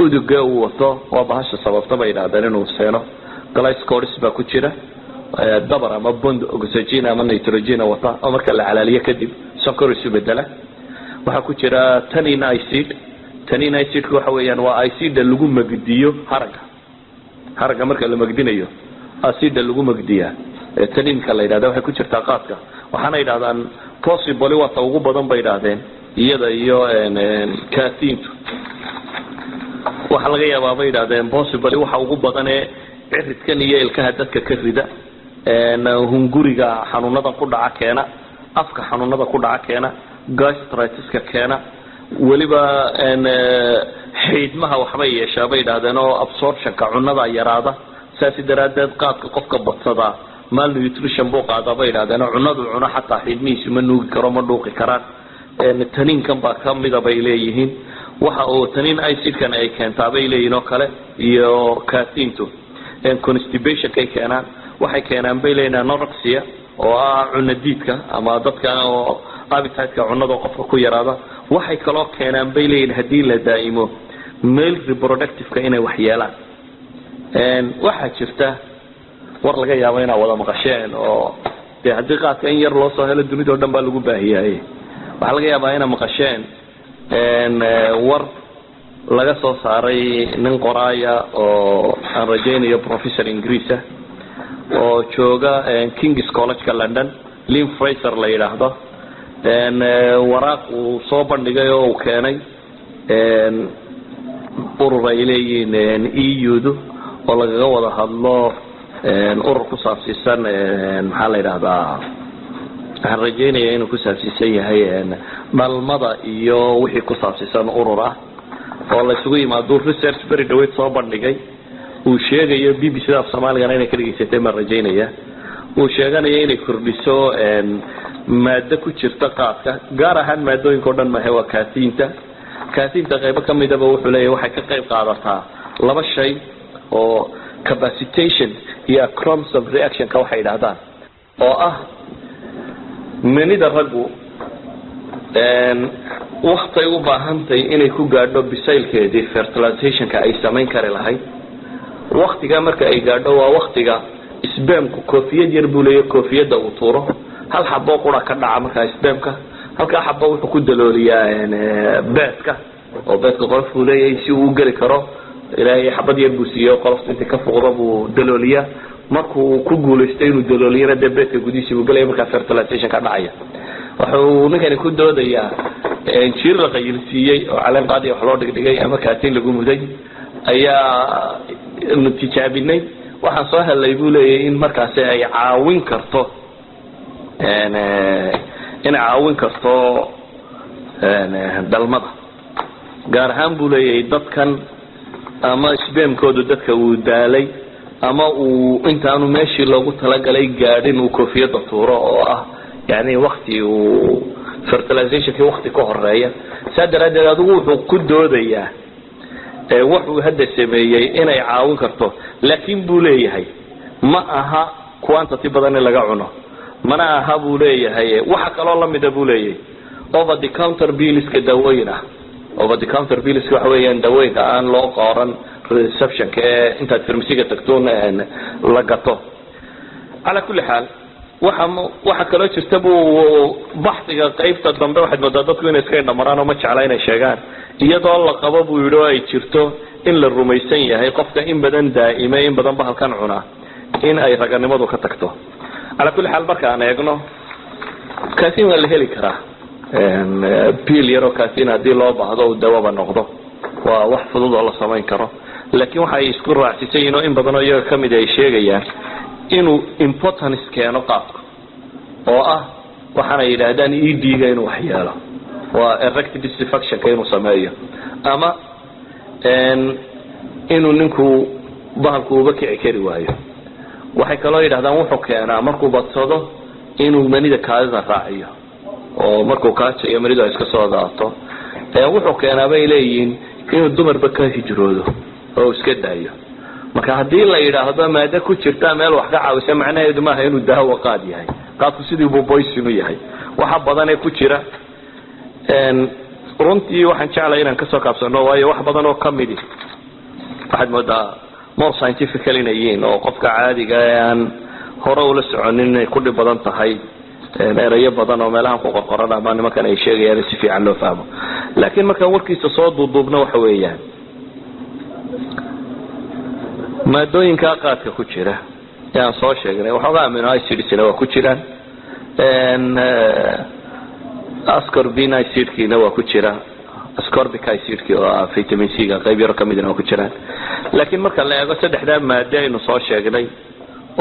S1: uduga uu wato waa bahasha sababta bay yiraahdeen inuu seeno glycols ba ku jira dabar ama bond oxygen ama nitrogen wata oo marka la calaaliyo kadib sonkor isu bedela waxa ku jira tannin acid waxa weeyaan waa acid lagu magdiyo haraga marka la magdinayo acid lagu magdiyaa tanninka la yiraahdo waxa ku jirta qaadka waxaana yiraahdaan possibly wata ugu badan bay yiraahdeen iyada iyo kaasintu waxa laga yaabaa bay yiraahdeen possibly waxa ugu badan ee ciridkan iyo ilkaha dadka ka rida hunguriga xanuunada ku dhaca keena afka xanuunada ku dhaca keena gastritis-ka keena waliba xiidmaha waxbay yeeshaa bay yiraahdeen oo absorption-ka cunada yaraada saasi daraadeed qaadka qofka badsada malnutrition buu qaadaa bay yiraahdeen cunadu cuna xataa xiidmihiisu ma nuugi karo ma dhuuqi karaan taniinkan baa ka mida bay leeyihiin waxa uu taniin acidkan ay keentaa bay leeyihiin oo kale iyo caffeine-tu constipation kay keenaan waxay keenaan bay leeyihiin anorexia oo ah cunno diidka ama dadka oo appetite-ka cunada qofka ku yaraada waxay kaloo keenaan bay leeyihiin haddii la daa'imo male reproductive-ka inay wax yeelaan waxaa jirta war laga yaabo inaa wada maqasheen oo dee haddii qaadka in yar loo soo helo dunida oo dhan baa lagu baahiyay waxaa laga yaabaa inaa maqasheen war laga soo saaray nin qoraaya oo aan rajaynayo professor ingiriisa oo jooga King's College-ka London Lynn Fraser la yiraahdo waraaq uu soo bandhigay oo uu keenay urur ay leeyihiin EU-du oo lagaga wada hadlo urur ku saabsiisan maxaa la yiraahdaa waxaan rajaynaya inuu ku saabsiisan yahay dhalmada iyo wixii ku saabsiisan urur ah oo la isugu yimaado research very dhaweyd soo bandhigay uu sheegayo BBC da Soomaaliga inay ka dhigaysatay ma rajaynaya uu sheeganayo inay kordhiso maaddo ku jirta qaadka gaar ahaan maadooyinka oo dhan ma waa caffeine-ta qayb ka mid ah wuxuu leeyahay waxay ka qayb qaadataa laba shay oo capacitation iyo acromegaly of reaction ka waxay yiraahdaan oo ah manida raggu waqti u baahantay inay ku gaadho bisaylkeedii fertilization-ka ay samayn kari lahayd waqtiga marka ay gaadho waa waqtiga sperm-ku koofiyad yar buu leeyahay koofiyada uu tuuro hal xabo qura ka dhaca marka sperm-ka halka xabo wuxuu ku dalooliyaa beedka oo beedka qofku leeyahay si uu gali karo ilaahay xabad yar buu siiyo qolofta inta ka foqdo buu dalooliyaa markuu ku guuleystay inuu dalooliyana beedka gudihiisa uu galay marka fertilization ka dhacaya wuxuu ninkani ku doodayaa jiir la qayilsiiyay oo caleen qaadi wax loo dhigay ama kaatiin lagu muday ayaa tijaabinay waxaan soo helay buu leeyahay in markaas ay caawin karto dalmada gaar ahaan buu leeyahay dadkan ama sperm-koodu dadka uu daalay ama uu intaanu meeshii loogu talagalay gaadhin uu koofiyada tuuro oo ah yani waqti uu fertilization-ki waqti ka horeeya saa daraadeed adigu wuxuu ku doodayaa wuxuu hadda sameeyey inay caawin karto laakiin buu leeyahay ma aha quantity badan in laga cuno mana aha buu leeyahay waxa kaloo la mid ah buu leeyahay over the counter pills-ka dawooyin ah over the counter pills waxa weeyaan dawooyinka aan loo qoran reception-ka intaad farmasiga tagto la gato ala kulli xaal waxa kaloo jirta buu baxsiga qaybta dambe waxaad moodaa dadku inay iska dhamaraan oo ma jecla inay sheegaan iyadoo la qabo buu yidhi oo ay jirto in la rumaysan yahay qofka in badan daa'ime in badan bahalkan cuna in ay raganimadu ka tagto ala kulli xaal marka aan eegno caffeine waa la heli karaa pill yaro caffeine haddii loo baahdo uu dawaba noqdo waa wax fudud oo la samayn karo laakiin waxay isku raacsiisan yihiin oo in badan oo iyaga ka mid ay sheegayaan inuu importance keeno qaabka oo ah waxaana yidhaahdaan ED-ga inuu wax yeelo waa erectile dysfunction-ka inuu sameeyo ama inuu ninku bahalku uba kici kari waayo waxay kaloo yidhahdaan wuxuu keenaa markuu badsado inuu manida kaadida raaciyo oo markuu kaajayo manidu ay iska soo daato wuxuu keenaa bay leeyihiin inuu dumarba ka hijroodo oo iska daayo marka haddii la yidhaahdo maada ku jirta meel wax ka caawisa macnaheedu maaha inuu daawo qaad yahay qaadku sidii buu poison u yahay waxa badan ee ku jira runtii waxaan jeclahay inaan kasoo kaabsano waayo wax badan oo kamidi waxaad moodaa more scientifical inay yihiin oo qofka caadiga aan hore ula soconin inay ku dhib badan tahay erayo badan oo meelahan ku qorqoran ama nimankan ay sheegayaan si fiican loo fahmo laakiin markaan warkiisa soo duuduubno waxa weeyaan maadooyinka qaadka ku jira aan soo sheegnay waxoogaa amino acidsna waa ku jiraan ascorbin acidkiina waa ku jira ascorbic acid oo vitamin C ga qayb yar ka mid ah oo ku jiraan laakiin marka la eego saddexda maado aynu soo sheegnay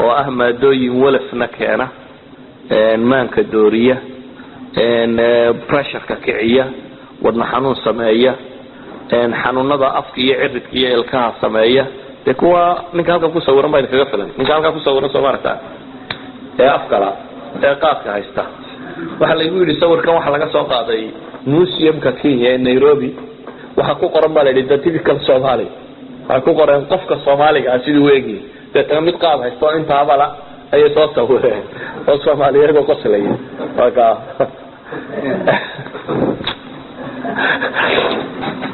S1: oo ah maadooyin walafna keena maanka dooriya pressure-ka kiciya wadna xanuun sameeya xanuunada afka iyo ciridka iyo ilkaha sameeya de kuwa ninka halka ku sawiran baa kaga filan ninka halka ku sawiran Soomaaliya ee afkala ee qaadka haysta waxa la igu yiri sawirkan waxa laga soo qaaday museum-ka Kenya ee Nairobi waxa ku qoran baa la yidhi typical Somali waxa ku qoran qofka Soomaaliga ah sidii weegi dadka mid qaad haysto inta abala ay soo sawireen oo Soomaaliyeed oo qoslaya waxa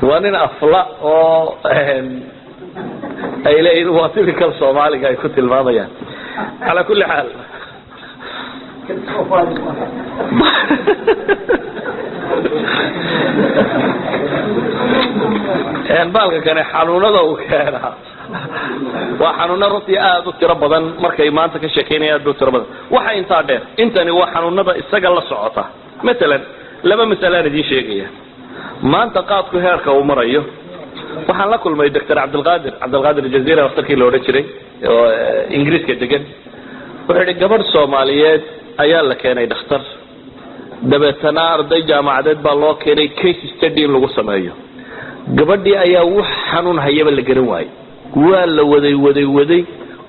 S1: وانا افلا او اي لي واتيك الصومالي جاي كنت الماضيه على كل حال بالك كان xanuunada uu keenaa waa xanuuna runtii aad u tiro badan markay maanta ka sheekeynayaan aad u tiro badan waxa inta dheer intani waa xanuunada isaga la socota mesela laba mas'ala idin sheegaya maanta qaadku heerka uu marayo waxaan la kulmay Dr. Abdulqaadir Jazeera waqtigii loo dhajiray oo Ingiriiska degan wuxuu gabadh Soomaaliyeed ayaa la keenay dhakhtar dabeetana arday jaamacadeed baa loo keenay case study lagu sameeyo gabadhii ayaa wax xanuun hayaba la garan waayay waa la waday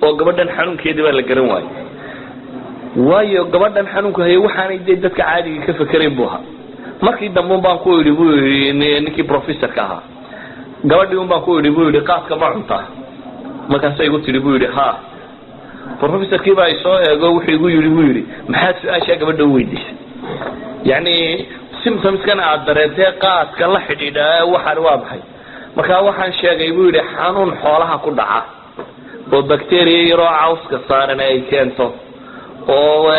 S1: oo gabadhan xanuunkeedii baa la garan waayay waayo gabadhan xanuunka hayay waxaanay dadka caadiga ka fakareen buu ahaa markii dambe baan ku yiri ninkii professor-ka ahaa gabadhii baan ku yiri qaadka ma cunta markaas ay igu tiri buu yiri ha professor-kii baa soo eego wuxuu igu yiri maxaad su'aasha gabadha weydiisay yani symptoms kana aad dareentay qaadka la xidhiidha waxaan waa maxay marka waxaan sheegay buu yiri xanuun xoolaha ku dhaca oo bacteria yaro cawska saaran ay keento oo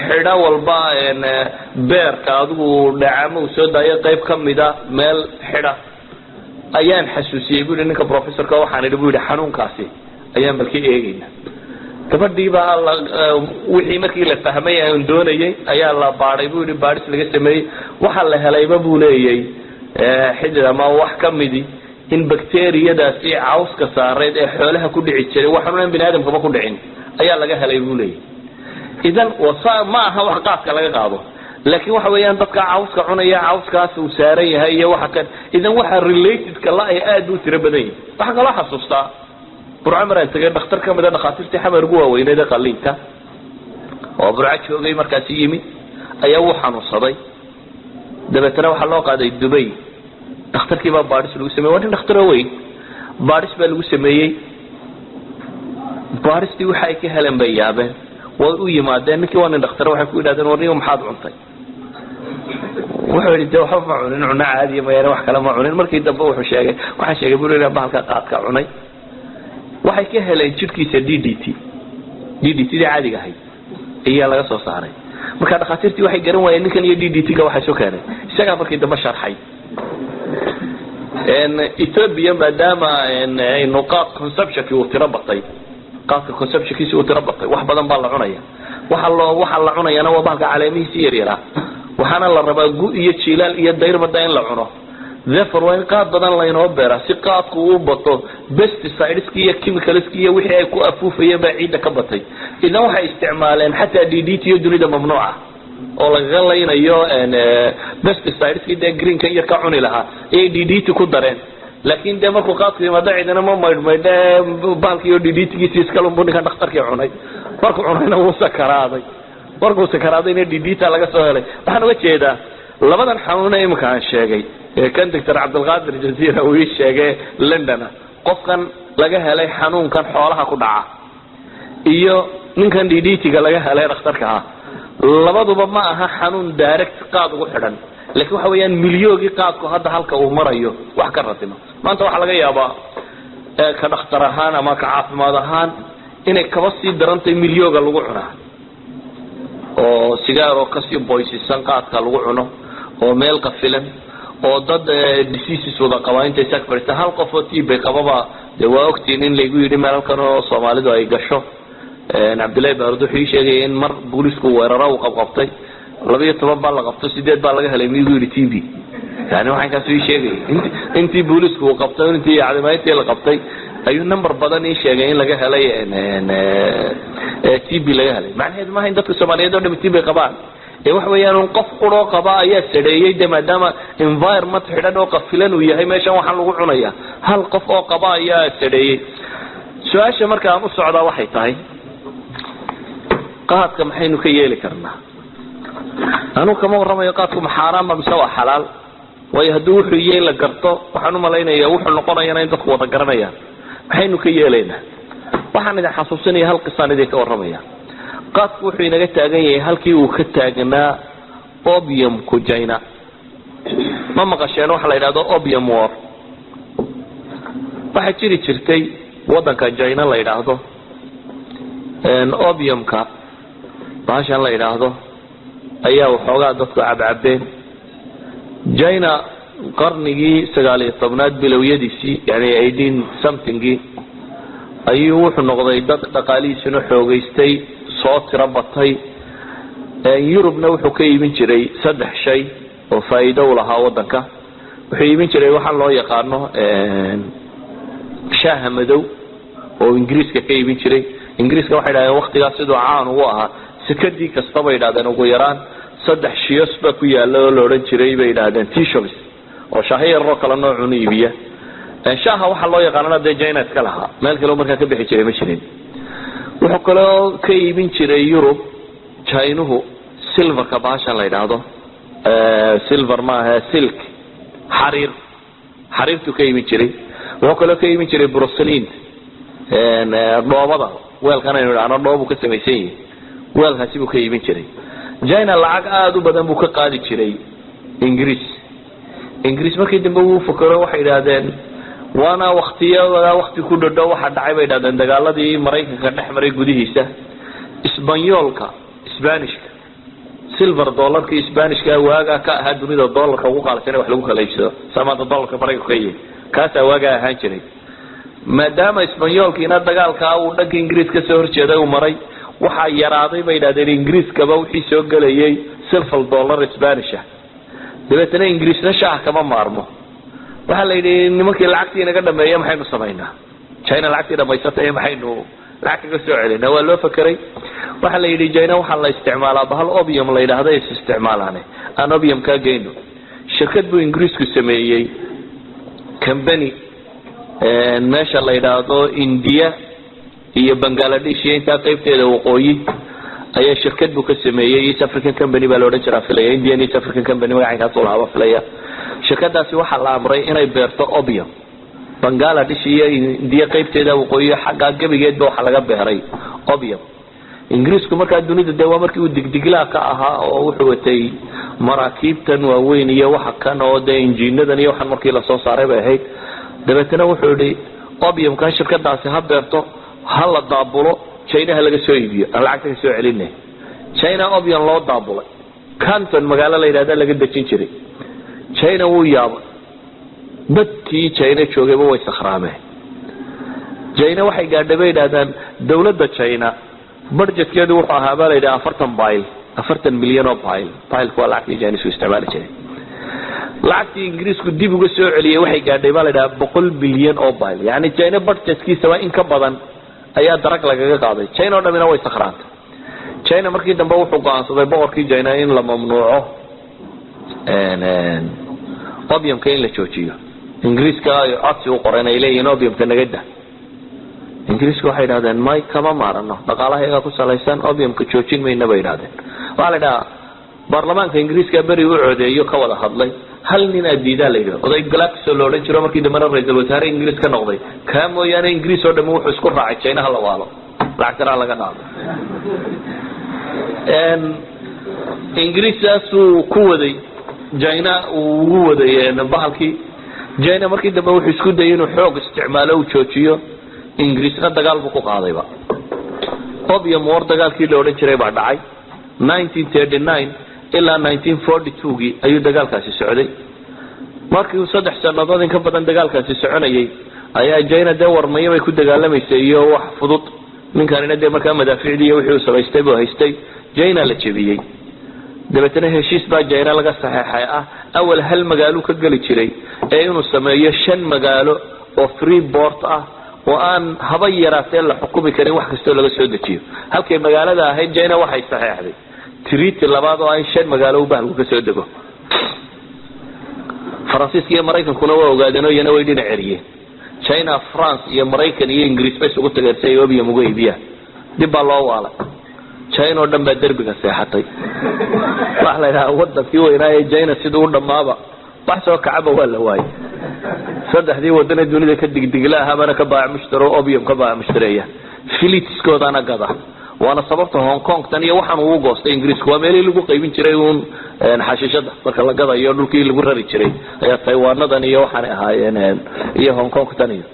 S1: xidha walba beerka adigu dhacamo soo daayo qayb kamida meel xidha ayaan xasuusiyay buu ninka professor-ka waxaan idhi buu xanuunkaasi ayaan balkii eegayna gabadhii baa wixii markii la fahmay aan doonayay ayaa la baaray buu baadhis laga sameeyay waxa la helayba buu leeyay xidida ma wax kamidi in bacteria-daasi cawska saareed ee xoolaha ku dhici jiray waxaan bini'aadamka ma ku dhicin ayaa laga helay buu leeyay idan wasaa ma aha wax qaadka laga qaado laakiin waxa weeyaan dadka cawska cunaya cawskaas uu saaran yahay iyo waxa kan idan waxa related ka la ay aad u tiro badan waxa kala xasuusta burcamar ay tagay dhakhtar ka mid ah dhakhaatiirtii xamar ugu waaweynada qalliinka oo burca joogay markaas yimi ayaa uu xanuunsaday dabeetana waxa loo qaaday Dubai dhakhtarkii baa baadhis lagu sameeyay waa dhakhtar weyn baadhis baa lagu sameeyay baadhistii waxa ay ka heleen bayaabeen way u yimaadeen ninkii waa dhakhtar waxa ku yiraahdeen warniyo maxaad cuntay wuxuu yiri waxa ma cunin cunna caadi ma yara wax kale ma cunin markii dambe wuxuu sheegay waxa sheegay buu leeyahay bahalka qaadka cunay waxay ka heleen jidhkiisa DDT caadiga ahay ayaa laga soo saaray marka dhakhaatiirtii waxay garan waayeen ninkan iyo DDT-ga waxa soo keenay isaga markii dambe sharxay Ethiopia maadaama ay nuqaad consumption-ki uu tiro batay qaadka consumption-kiisa uu tiro batay wax badan baa la cunaya waxa la cunayana waa bahalka caleemihiisa yaryara waxaana la rabaa gu iyo jiilaal iyo dayrmada in la cuno therefore waa in qaad badan la inoo beera si qaadku uu bato pesticides iyo chemicals iyo wixii ay ku afuufayeen baa ciidda ka batay idan waxay isticmaaleen xataa DDT iyo dunida mamnuuca oo laga laynayo pesticides iyo green kan yar ka cuni lahaa ay DDT ku dareen laakiin de markuu qaadku yimaado ciidana ma maydmayde baalkiyo DDT-giisa iska lumbu ninka dhakhtarkii cunay markuu cunayna wuu sakaraadayna DDT laga soo helay waxaan uga jeedaa labadan xanuun ee imika aan sheegay كان دكتور عبد القادر الجزيرة ويشجع لندن قفكن لقى هلاي حنون كان حوالها كدعة إياه من كان ديديتي قال لقى هلاي اختركها لبضو بماها حنون دايركت قاد وحدن لكن حواليا مليوجي قاد كهذا حلقة ومريو وحكرتنا ما أنت وحلا جاي أبا كان اخترهان أما كعاف ما ذهان إنك كبسي درنتي مليوجا لوعنا أو سيجارو كسي بويسي سانقات كلوعنا أو ميل كفيلن oo dad diseases wada qabaynta sakbarta hal qof oo tiibay qababa de waa ogtiin in lagu yiri meelkan oo Soomaalidu ay gasho Abdullahi Bardo wuxuu sheegay in mar booliisku weeraro uu qabtay 12 baa la qabtay 8 baa laga helay miyigu yiri TV يعني waxaan ka soo sheegay intii booliisku qabtay intii cadamayntii la qabtay ayuu number badan ii sheegay in laga helay TB laga helay macnaheedu ma ahayn dadka Soomaaliyeed oo dhib TB qabaan ee wax weeyaan qof qoro qaba ayaa sareeyay maadaama environment xidhan oo qafilan uu yahay meeshan waxaan lagu cunayaa hal qof oo qaba ayaa sareeyay su'aasha marka aan u socdaa waxay tahay qaadka maxaynu ka yeeli karnaa anu kama waramayo qaadku ma xaraam ama sawa xalaal way haduu wuxuu yeelay la garto waxaan u maleynayaa wuxuu noqonayaa in dadku wada garanayaan maxaynu ka yeelaynaa waxaan idin xasuusinayaa hal qisaan idin ka waramaya qaadku wuxuu inaga taagan yahay halkii uu ka taagnaa opium ku China ma maqasheen waxa la yiraahdo opium war waxa jirtay wadanka China la yiraahdo opiumka baashan la yiraahdo ayaa waxoogaa dadku cabcabeen China qarnigii 19aad bilowyadiisii yani 18 something ayuu wuxuu noqday dad dhaqaalihiisuna xoogaystay soo tira batay Yurubna wuxuu ka iibin jiray saddex shay oo faa'iido u lahaa wadanka wuxuu iibin jiray waxa loo yaqaano shaaha madow oo Ingiriiska ka iibin jiray Ingiriiska waxay dhaayeen waqtigaas sidoo caan ugu ahaa sikadii kasta bay dhaadeen ugu yaraan saddex shiyos ba ku yaalo oo loo oran jiray bay dhaadeen t-shirts oo shaahiir roo kala nooc u iibiya shaaha waxa loo yaqaano China iska lahaa meel kale markaa ka bixi jiray ma jirin wuxuu kale ka iibin jiray Yurub China silver ka baashan la yiraahdo silver ma aha silk xariirtu ka iibin jiray wuxuu kale ka iibin jiray porcelain dhoobada weelkan aynu dhaano dhoobu ka sameeyay weelkaasi buu ka iibin jiray China lacag aad u badan buu ka qaadi jiray Ingiriis markii dambe uu fakaro waxay yiraahdeen waana waqti ku dhadhow waxa dhacay bay yiraahdeen dagaaladii Mareykanka dhex maray gudihiisa Isbaanyoolka Isbaanishka silver dollarka Isbaanishka waaga ka ahaa dunida dollarka ugu qaalisan wax lagu kala iibsado samada dollarka Mareykanka kaas waaga ahaan jiray maadaama Isbaanyoolkiina dagaalka uu dhanka Ingiriiska soo horjeeday uu maray waxa yaraaday bay yiraahdeen Ingiriiska wixii soo galayay silver dollar Isbaanisha dabeetana Ingiriisna shaaha kama maarmo waxa la yiri nimankii lacagtii naga dhameeyay maxaynu sameeynaa China lacagtii dhameysatay maxaynu lacag ka soo celinaa waa loo fakiray waxa la yiri China waxa la isticmaalaa bahal opium la yiraahdo ay isticmaalaan aan opium ka geeyno shirkad buu Ingiriisku sameeyay company meesha la yiraahdo India iyo Bangladesh inta qaybteeda waqooyi ayaa shirkad buu ka sameeyay East African Company baa loo oran jiray filaya Indian East African Company magaca soo laaba filaya shirkadaasi waxa la amray inay beerto opium Bangladesh iyo India qaybteeda waqooyi xagga gabigeed waxa laga beeray opium Ingiriisku markaa dunida waa markii uu digdigla ka ahaa oo wuxuu watay maraakiibtan waaweyn iyo waxa kan oo injiinadan iyo waxan markii la soo saaray bay ahayd dabeetana wuxuu yiri opium ka shirkadaasi ha beerto hal daabulo China laga soo iibiyo lacagta soo celinay China opium loo daabulay Canton magaalo la yiraahdo laga dajin jiray China wuu yaabay dadkii China joogay way sakhraameen China waxay gaadhabeeyaan dawladda China budgetkeedu wuxuu ahaa baa la yiraahdaa 40 milyan oo bayl waa lacagtii China soo isticmaali jiray lacagtii Ingiriisku dib uga soo celiyay waxay gaadhay baa la yiraahdaa 100 bilyan oo bayl yani China budgetkiisa waa in ka badan ayaa darag lagaga qaaday China oo dhamina way sakhraantay China markii dambe wuxuu go'aansaday boqorkii China in la mamnuuco opium ka in la joojiyo Ingiriiska ay codsi u qoreen ay leeyihiin opium ka nagada Ingiriisku waxay yiraahdeen may kama maarano dhaqaalaha ku salaysan opium ka joojin mayna bay yiraahdeen waxa la dhahaa baarlamaanka Ingiriiska bari u codeeyo ka wada hadlay hal nin adiida la yiraahdo oday Glaxo loo oran jiro markii dambe ra'iisul wasaare Ingiriis ka noqday ka mooyaan Ingiriis oo dhammo wuxuu isku raacay China hal waalo lacagtana laga dhaafo Ingiriisku ku waday China uu waday bahalkii China markii dambe wuxuu isku dayay inuu xoog isticmaalo uu joojiyo Ingiriiska dagaal buu ku qaadayba opium war dagaalkii loo oran jiray baa dhacay 1939 ilaa 1942 ayuu dagaalkaasi socday markii uu 3 sanadood in ka badan dagaalkaasi soconayay ayaa China warmay way ku dagaalameysay iyo wax fudud ninkanina markaa madaafiicdii wixii uu sameystay buu haystay China la jabiyay dabeetana heshiis baa China laga saxeexay awal hal magaalo ka gali jiray ee inuu sameeyo 5 magaalo oo free port ah oo aan haba yaraatee la xukumi karin wax kasta laga soo dejiyo halkay magaalada ahayd China waxay saxeexday treaty labaad oo ay 5 magaalo u baahan ka soo dego Faransiiska iyo Mareykankuna waa ogaadeen oo yana way dhinac ciriyeen China France iyo Mareykan iyo Ingiriis bay ugu tageertay obiya mugo iibiya dib baa loo waalay China oo dhanba darbiga seexatay wax la yiraahdo wadankii weynaa China sidoo u dhamaaba wax soo kacaba waa la waayay saddexdii wadana dunida ka digdigla habana ka baac mushtaro obium ka baac mushtareeya filiiskoodana gada waana sababta Hong Kong tan iyo waxaan uu goostay Ingiriisku waa meel lagu qaybin jiray uun xashiishada marka la gadayo dhulkii lagu rari jiray ayaa Taiwan-nadan iyo waxaan ahaayeen iyo Hong Kong tan iyo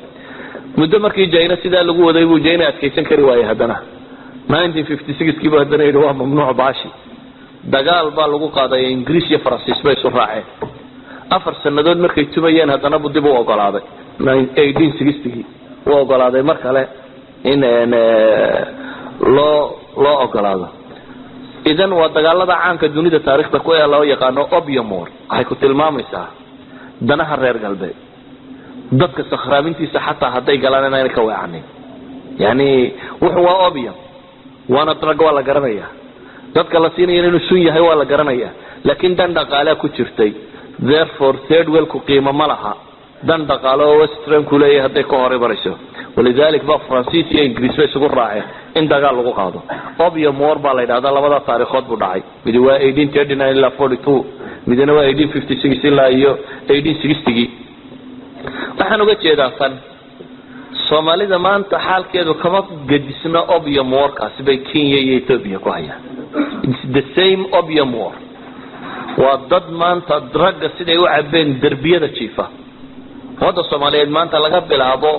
S1: muddo markii China sida lagu waday buu China adkeysan kari waayay hadana 1956 kiiba hadana ay waa mamnuuc baashi dagaal baa lagu qaaday Ingiriis iyo Faransiis bay soo raaceen 4 sanadood markay tumayeen hadana buu dib u ogolaaday 1860 uu ogolaaday mar kale in loo ogolaado idan waa dagaalada caanka dunida taariikhda ku ee loo yaqaano opium war waxay ku tilmaamaysaa danaha reer galbeed dadka sakhraabintiisa xataa haday galaan inay ka weecaneen yani wuxuu waa opium waana drug waa la garanayaa dadka la siinayo inuu sun yahay waa la garanayaa laakiin dan dhaqaale ku jirtay therefore third world ku qiimo ma laha dan dhaqaale oo western ku leeyahay haday ka hor ibarayso ولذلك بقى فرنسيس iyo Ingiriis bay isugu raaceen in dagaal lagu qaado opium war baa la yiraahdaa labada taariikhood buu dhacay mid waa 1839 ilaa 42 midna waa 1856 ilaa iyo 1860 waxaan uga jeedaa tan Soomaalida maanta xaalkeedu kama gadisna opium war kaas bay Kenya iyo Ethiopia ku hayaan it's the same opium war waa dad maanta drug siday u cabeen darbiyada jiifa wada Soomaaliyeed maanta laga bilaabo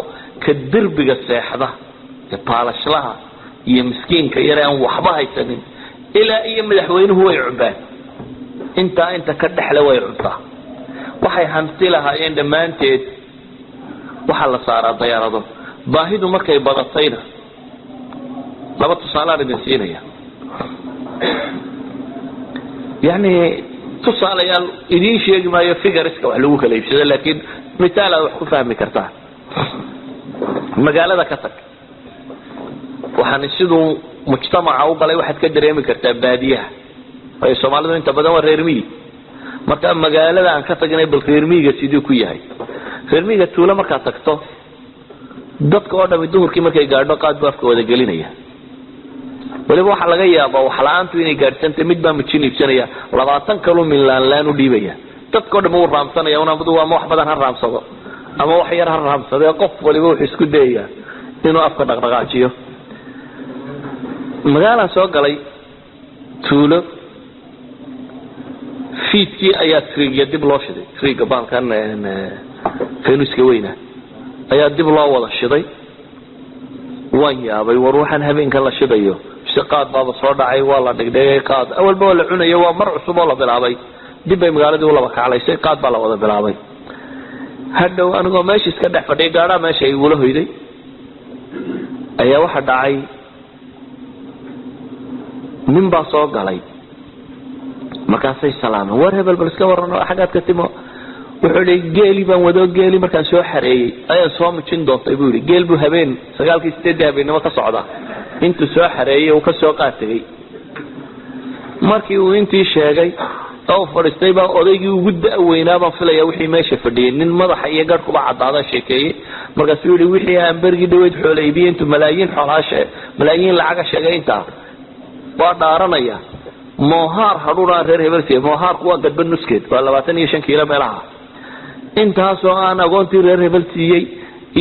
S1: كدربية ساحدة كبالشلها هي مسكين كيران وحبها يسنين إلى أيام الحوين هو يعبان أنت كدح له ويعبان وحي همثلها عندما أنت وحل صار الضيارة باهدوا مركي بضطينة لما تصالة لنسينة يعني تصالة إذين شيء ما يفقر اسكا وحلوك ليبسد لكن مثال وحكو فهمي كرتان magaalada ka tag waxaan sidoo mujtamaca u galay waxaad ka dareemi kartaa baadiyaha ay Soomaalidu inta badan waa reer miyi marka magaalada aan ka tagnay bal reer miyiga sidii ku yahay reer miyiga tuulo marka tagto dadka oo dhamid duhurkii markay gaadho qaad baafka wada gelinaya waliba waxa laga yaabaa wax la'aantu inay gaartay mid baa mujin iibsanaya 20 kilo laan u dhiibaya dadka oo dhamid uu raamsanaya una waa wax badan ha raamsado ama wax yar raamsaday qof waliba wuxuu isku dayaa inuu afka dhaqdhaqaajiyo magaala soo galay tuulo fiidkii ayaa triga dib loo shiday triga baalkan faynuska weyna ayaa dib loo wada shiday waan yaabay war waxaan habeenka la shidayo shaqaad baaba soo dhacay waa la dhigdhigay qaad awalba la cunayo waa mar cusub oo la bilaabay dib bay magaaladu u laba kaclaysay qaad baa la wada bilaabay hadhow anigoo meesha iska dhex fadhiyo gaadha meesha ay wula hoyday ayaa waxa dhacay nin baa soo galay markaasay salaamay war hebel bal iska warano xagaad ka timo wuxuu leeyahay geeli baan wado geeli markaan soo xareeyay ayaa soo mujin doontay buu yiri geel buu habeen 9 habeenimo ka socda intuu soo xareeyay uu ka soo qaatay markii uu intii sheegay oo fadhiistay baa odaygii ugu da'weynaa baan filayaa wixii meesha fadhiyay nin madaxa iyo garh kuba cadaada sheekeeyay markaas uu yiri wixii aan bergi dhaweyd xoolaybiyay intu malaayiin xoolaashe malaayiin lacag sheegay inta waa dhaaranaya moohaar haduna reer hebelsi moohaar kuwa gadba nuskeed waa 25 kiilo meelaha intaas oo aan agoontii reer hebelsiyay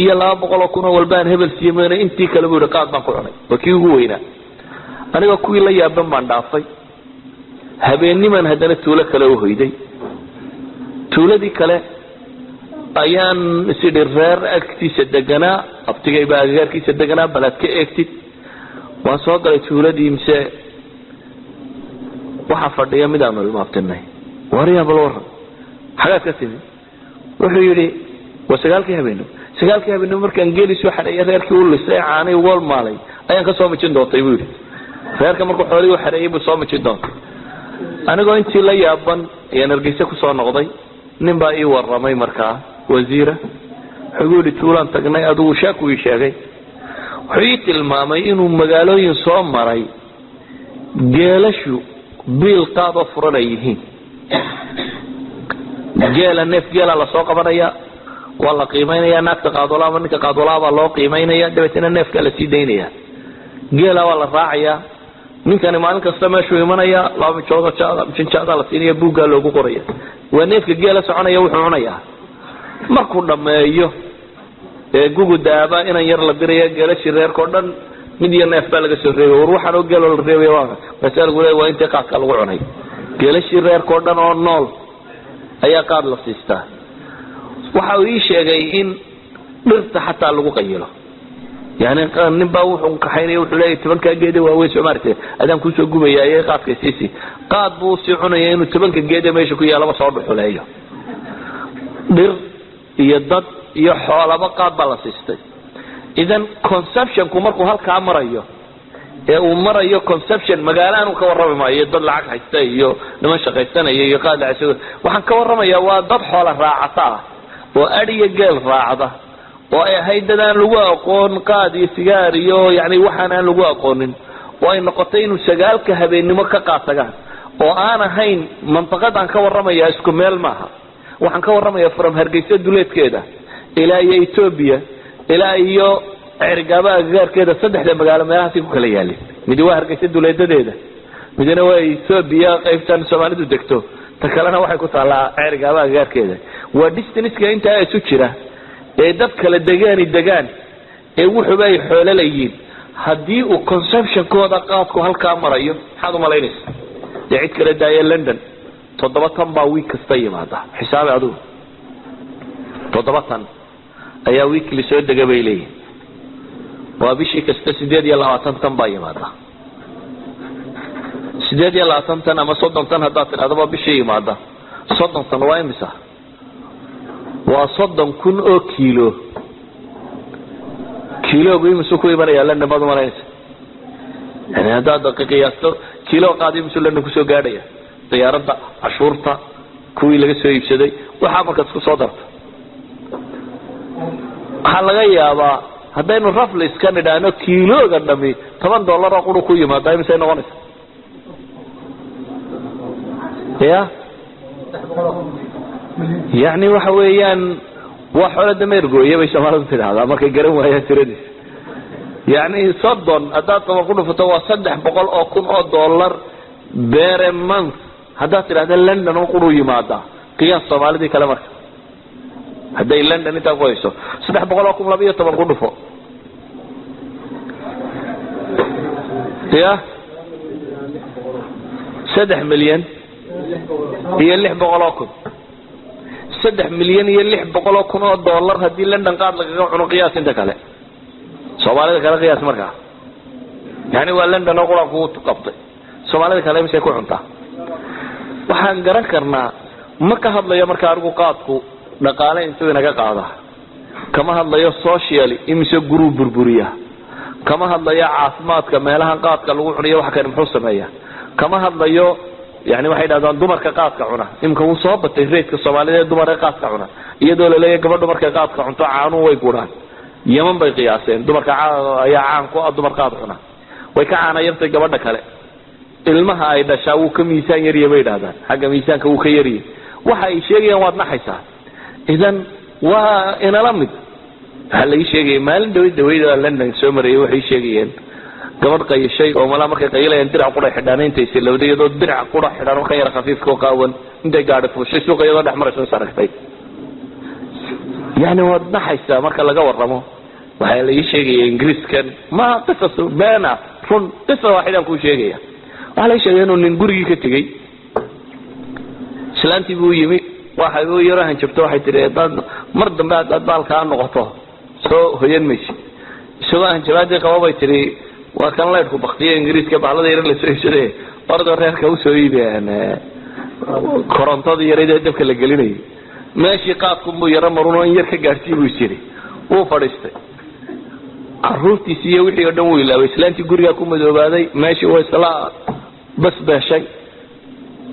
S1: iyo 200 kun oo walbaan hebelsiyay meena intii kala buu qaad baan ku cunay wakii ugu weynaa aniga kuwii la yaaban baan dhaafay habeenniman hadana tuulo kale u hoyday tuuladii kale ayaan sidii reer agtiisa deganaa abtigay baa agagaarkiisa deganaa balad ka eegtid waan soo galay tuuladii mise waxa fadhiya mid aan ilmaabtinay wariya bal war xagaad ka timi wuxuu yiri wasagaalkii habeenimo markaan geeli soo xareeyay reerkii uu lisay caanay wal maalay ayaan ka soo mijin doontay buu yiri reerka markuu xoolii u xareeyay buu soo mijin doontay anigoo intii la yaaban ayaan Hargeysa ku soo noqday nin baa ii warramay markaa wasiira xuguudi tuulan tagnay aduu shaaku ii sheegay wuxuu tilmaamay inuu magaalooyin soo maray geelashu bil qaado furanayeen geela neef geela la soo qabanaya wala qiimeynaya naagta qaadolaaba ninka qaadolaaba loo qiimeynaya dabeetana neefka la sii deynaya geela wala raacaya ninkani maalin kasta meeshu imanaya laba jinjaada la siinaya buuga loogu qoraya waa neefka geela soconaya wuxuu cunaya markuu dhameeyo gugu daaba inaan yar la diraya geelashi reerko dhan mid iyo neef baa laga soo reebay war waxaan oo geelo la reebay waa waa inta qaadka lagu cunay geelashi reerko dhan oo nool ayaa qaad la siistaa waxa uu ii sheegay in dhirta xataa lagu qayilo يعني نبى وحين وحلاي تبنك جيدة وويس عمرته أدم كوسو جمية أي قاد كسيسي قاد بوسي عنايين وتبنك جيدة ما يشكو يلا بصعب حلايا در يضد يحول بقاد بلاسيستي إذن conception كمركو هالكامرة يو ومرة يو conception مقالان وكورم ما يضد العك حتى يو لما شقيتنا يقاد عسو وحن كورم يا وضد حول الراعة وأري جيل راعة وهيدان لو اقون قادي سيجاريو يعني waxaan aan lagu aqoonin way noqotay inuu sagaalka habeenimo ka qaataga oo aan ahayn mantiqadan ka waramaya isku meel maaha waxaan ka waramaya from Hargeysa duleedkeeda ilaa Ethiopia ilaa iyo cirgaba gaarkeeda saddexda magaalo meelahaas ku kala yaalay mid waa Hargeysa duleedadeeda midna waa Ethiopia qaybtan Soomaalidu degto ta kalena waxay ku taalaa cirgaba gaarkeeda waa distance-ka inta ay isu jira dad kala degaan wuxuu ay xoolalayeen hadii uu consumption kooda qaadku halka marayo xad u malaynaysa cid kala daaya London 7 baa week kasta yimaada xisaab adu 7 ayaa weekly soo degabay leeyahay waa bishii kasta 8 tan baa yimaada 8 tan ama 30 tan hadaa tiraahdo bishii yimaada 30 tan waa imisa وصدم كن أو كيلو قيمة سكوي برا لأن بعض ملايس يعني هذا دقيقة يستو كيلو قادم سلنا نكسو قارية طيارة عشورة كوي لقى سوي بسدي وحافظ كتسكو صدرت حلقة يا با هذا إنه رفل إسكان ده إنه كيلو قدامي $8 أقوله كوي ما دايم سينا غنس يا يعني وحويان وحول دميرجو يبي شمال في هذا ما كيجرم وهي تردي يعني صدّن أداة وقوله فتوى صدّح بقول أكون $1 بير منث هذا هذا لندن وقوله يمادا قياس صومالي دي كلامك هذا لندن إنت كويسه صدّح بقول أكون لبيه تبغى قوله فوق يا 6 مليون هي اللي بقول أكون 6 مليون يلي $100,000 هدي لندن قاد لغا عنو قياس انت كله سوماليدا كلا قياس marka yani waa london oo qura ku qabtay Soomaalida kale misay ku cunta waxaan garan karnaa ma ka hadlayo marka argu qaadku dhaqaale intuu inaga qaada kama hadlayo socially imise group burburiya kama hadlayo caafimaadka meelaha qaadka lagu cuniyo wax kale muxuu sameeyaa kama hadlayo يعني waxay dhaadaan dumarka qaadka cuna imka uu soo batay reedka Soomaaliyeed dumarka qaadka cuna iyadoo la leeyahay gabadhu markay qaadka cunto caanu way guraan Yemen bay qiyaaseen dumarka ayaa caan ku ah dumar qaad cuna way ka caanayeen gabadha kale ilmaha ay dhashaa uu ka miisaan yar yabay dhaadaan xagga miisaanka uu ka yari waxa ay sheegayaan waad naxaysaa idan waa ina la mid hal ay sheegay maalin dawayda London soo maray waxay sheegayeen gabadh qayishay oo mala markay qayilayeen dirac qura xidhanaynta silowdiyado dirac qura xidhan oo ka yar khafiif ka qaawan intay gaadhay fuushay suuqayada dhaxmaraysan saragtay yani wadna haysa marka laga warramo waxa la sheegay Ingiriiskan ma qisasu baana run qisa waaxida ku sheegaya waxa la sheegay inuu nin gurigii ka tagay islaantii buu yimi waxa uu yarahan jabto waxay tiri mar dambe aad baalka noqoto soo hoyan meeshi soo aan jawaadi qabay tiri وكان لا يدخل بختية إنجليز كبعض يرد لسويسري برضو ريح كوسوي بيان كورنطا دي يريد يدب كلا قليني ماشي قاطكم بو يرى مرونو يركا قارتي بو يسيري هو فرشتي عروتي سيه وحي قدمو إلا وإسلانتي قرياكم مدوبادي ماشي هو إسلاء بس بهشي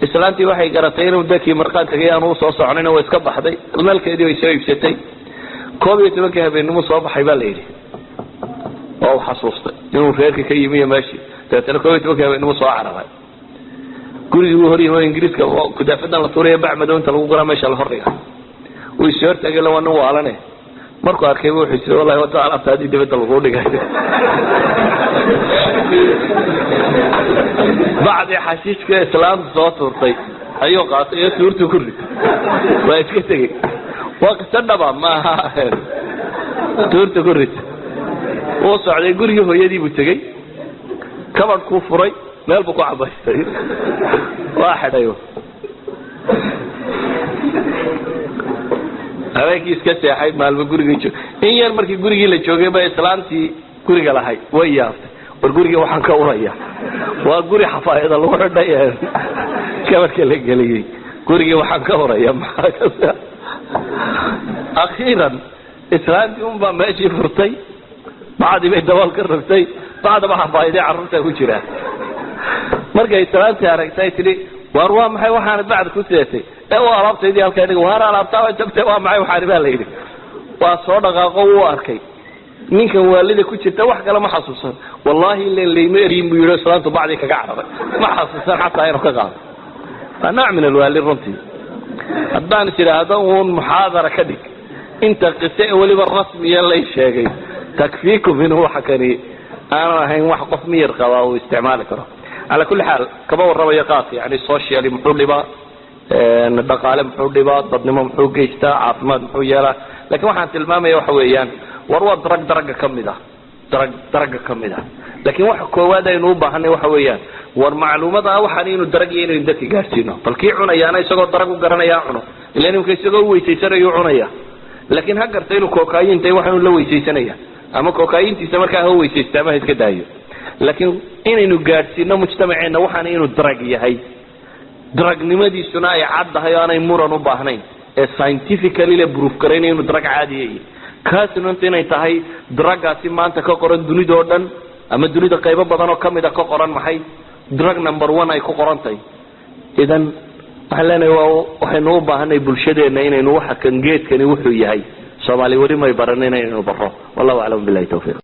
S1: islaantii waxay garatay inuu dadkii marqaan tagay aanu soo soconayna way iska baxday maalkeedii way soo iibsatay 12 habeenimo soo baxay baa la yiri oo xasuustay inuu reerka ka yimi meeshii dadna 12 habeenimo soo cararay gurigii hore oo ingiriiska ku daafadan la tuuray bacmado inta lagu gala meesha la horriga way soo tagay la wana waalane markuu arkay wuxuu yiri wallahi wada alaabtaadii dibadda lagu dhigay بعد حشيش كإسلام صوتورتي أيوة قاطع يسورته كله ويسكتك وقت النبأ ما سورته كله وصع عليه قريه هو يدي بتجي كمان كفري ما يلبقوا عباس واحد أيوة هذاك يسكت يا حي مال بقريه شو إيه يرمر كي قريه اللي شوكي بإسلام تي قريه لا هاي وياه ورقولي وحن كوريا وقولي حفايض الله وردايا كما قال لي قولي وحن كوريا اخيرا اسلام يوم ماشي فرتي بعد ما دوال كرفتي بعد ما حفايضي عرفتها وجرا marka islaantii aragtay tiri war waa maxay waxaan baad ku teetay ee waa alaabtaydi halkaan waar alaabtaa way tagtay waa maxay waxaan baa leeyahay waa soo dhaqaaqo uu arkay ninkan waalida ku jirta wax kale ma xasuusan wallahi leeyma erin buu yiri salaantu baadi kaga carabay ma xasuusan xataa inuu ka qaado ana min alwaalid runtii haddaan tiraahdo uun muhaadara ka dhig inta qisay waliba rasmiyan la sheegay takfiikum inuu xakani ana ahayn wax qof miyir qaba oo isticmaali karo على كل حال كما وربا يقاف يعني السوشيال محولبا الدقاله محولبا ضدنمو محوجيستا عاصمات محويالا لكن waxaan tilmaamay waxa weeyaan war wad darag kamida laakiin waxa koowaad ay u baahanay waxa weeyaan war macluumada waxaan inuu darag yeelin dadka gaarsiino balkii cunayaana isagoo darag u garanaya cuno ilaa inuu isagoo weysaysanay cunaya laakiin ha gartay inuu kookayinta waxaan la weysaysanaya ama kookayintiisa markaa ha weysaysta ma iska daayo laakiin inaynu gaarsiino mujtamaceena waxaan inuu darag yahay daragnimadiisuna ay caddahay aanay muran u baahnayn ee scientifically la proof gareynay inuu darag caadi yahay kaasina inay tahay dragaasi maanta ka qoran dunida oo dhan ama dunida qaybo badan oo kamid ah ka qoran maxay drug number 1 ay ku qorantay idan waxaynu u baahanay bulshadeena inaynu waxa kan geedkani wuxuu yahay Soomaali wari may baranayna inuu baro wallahu a'lam billahi tawfiq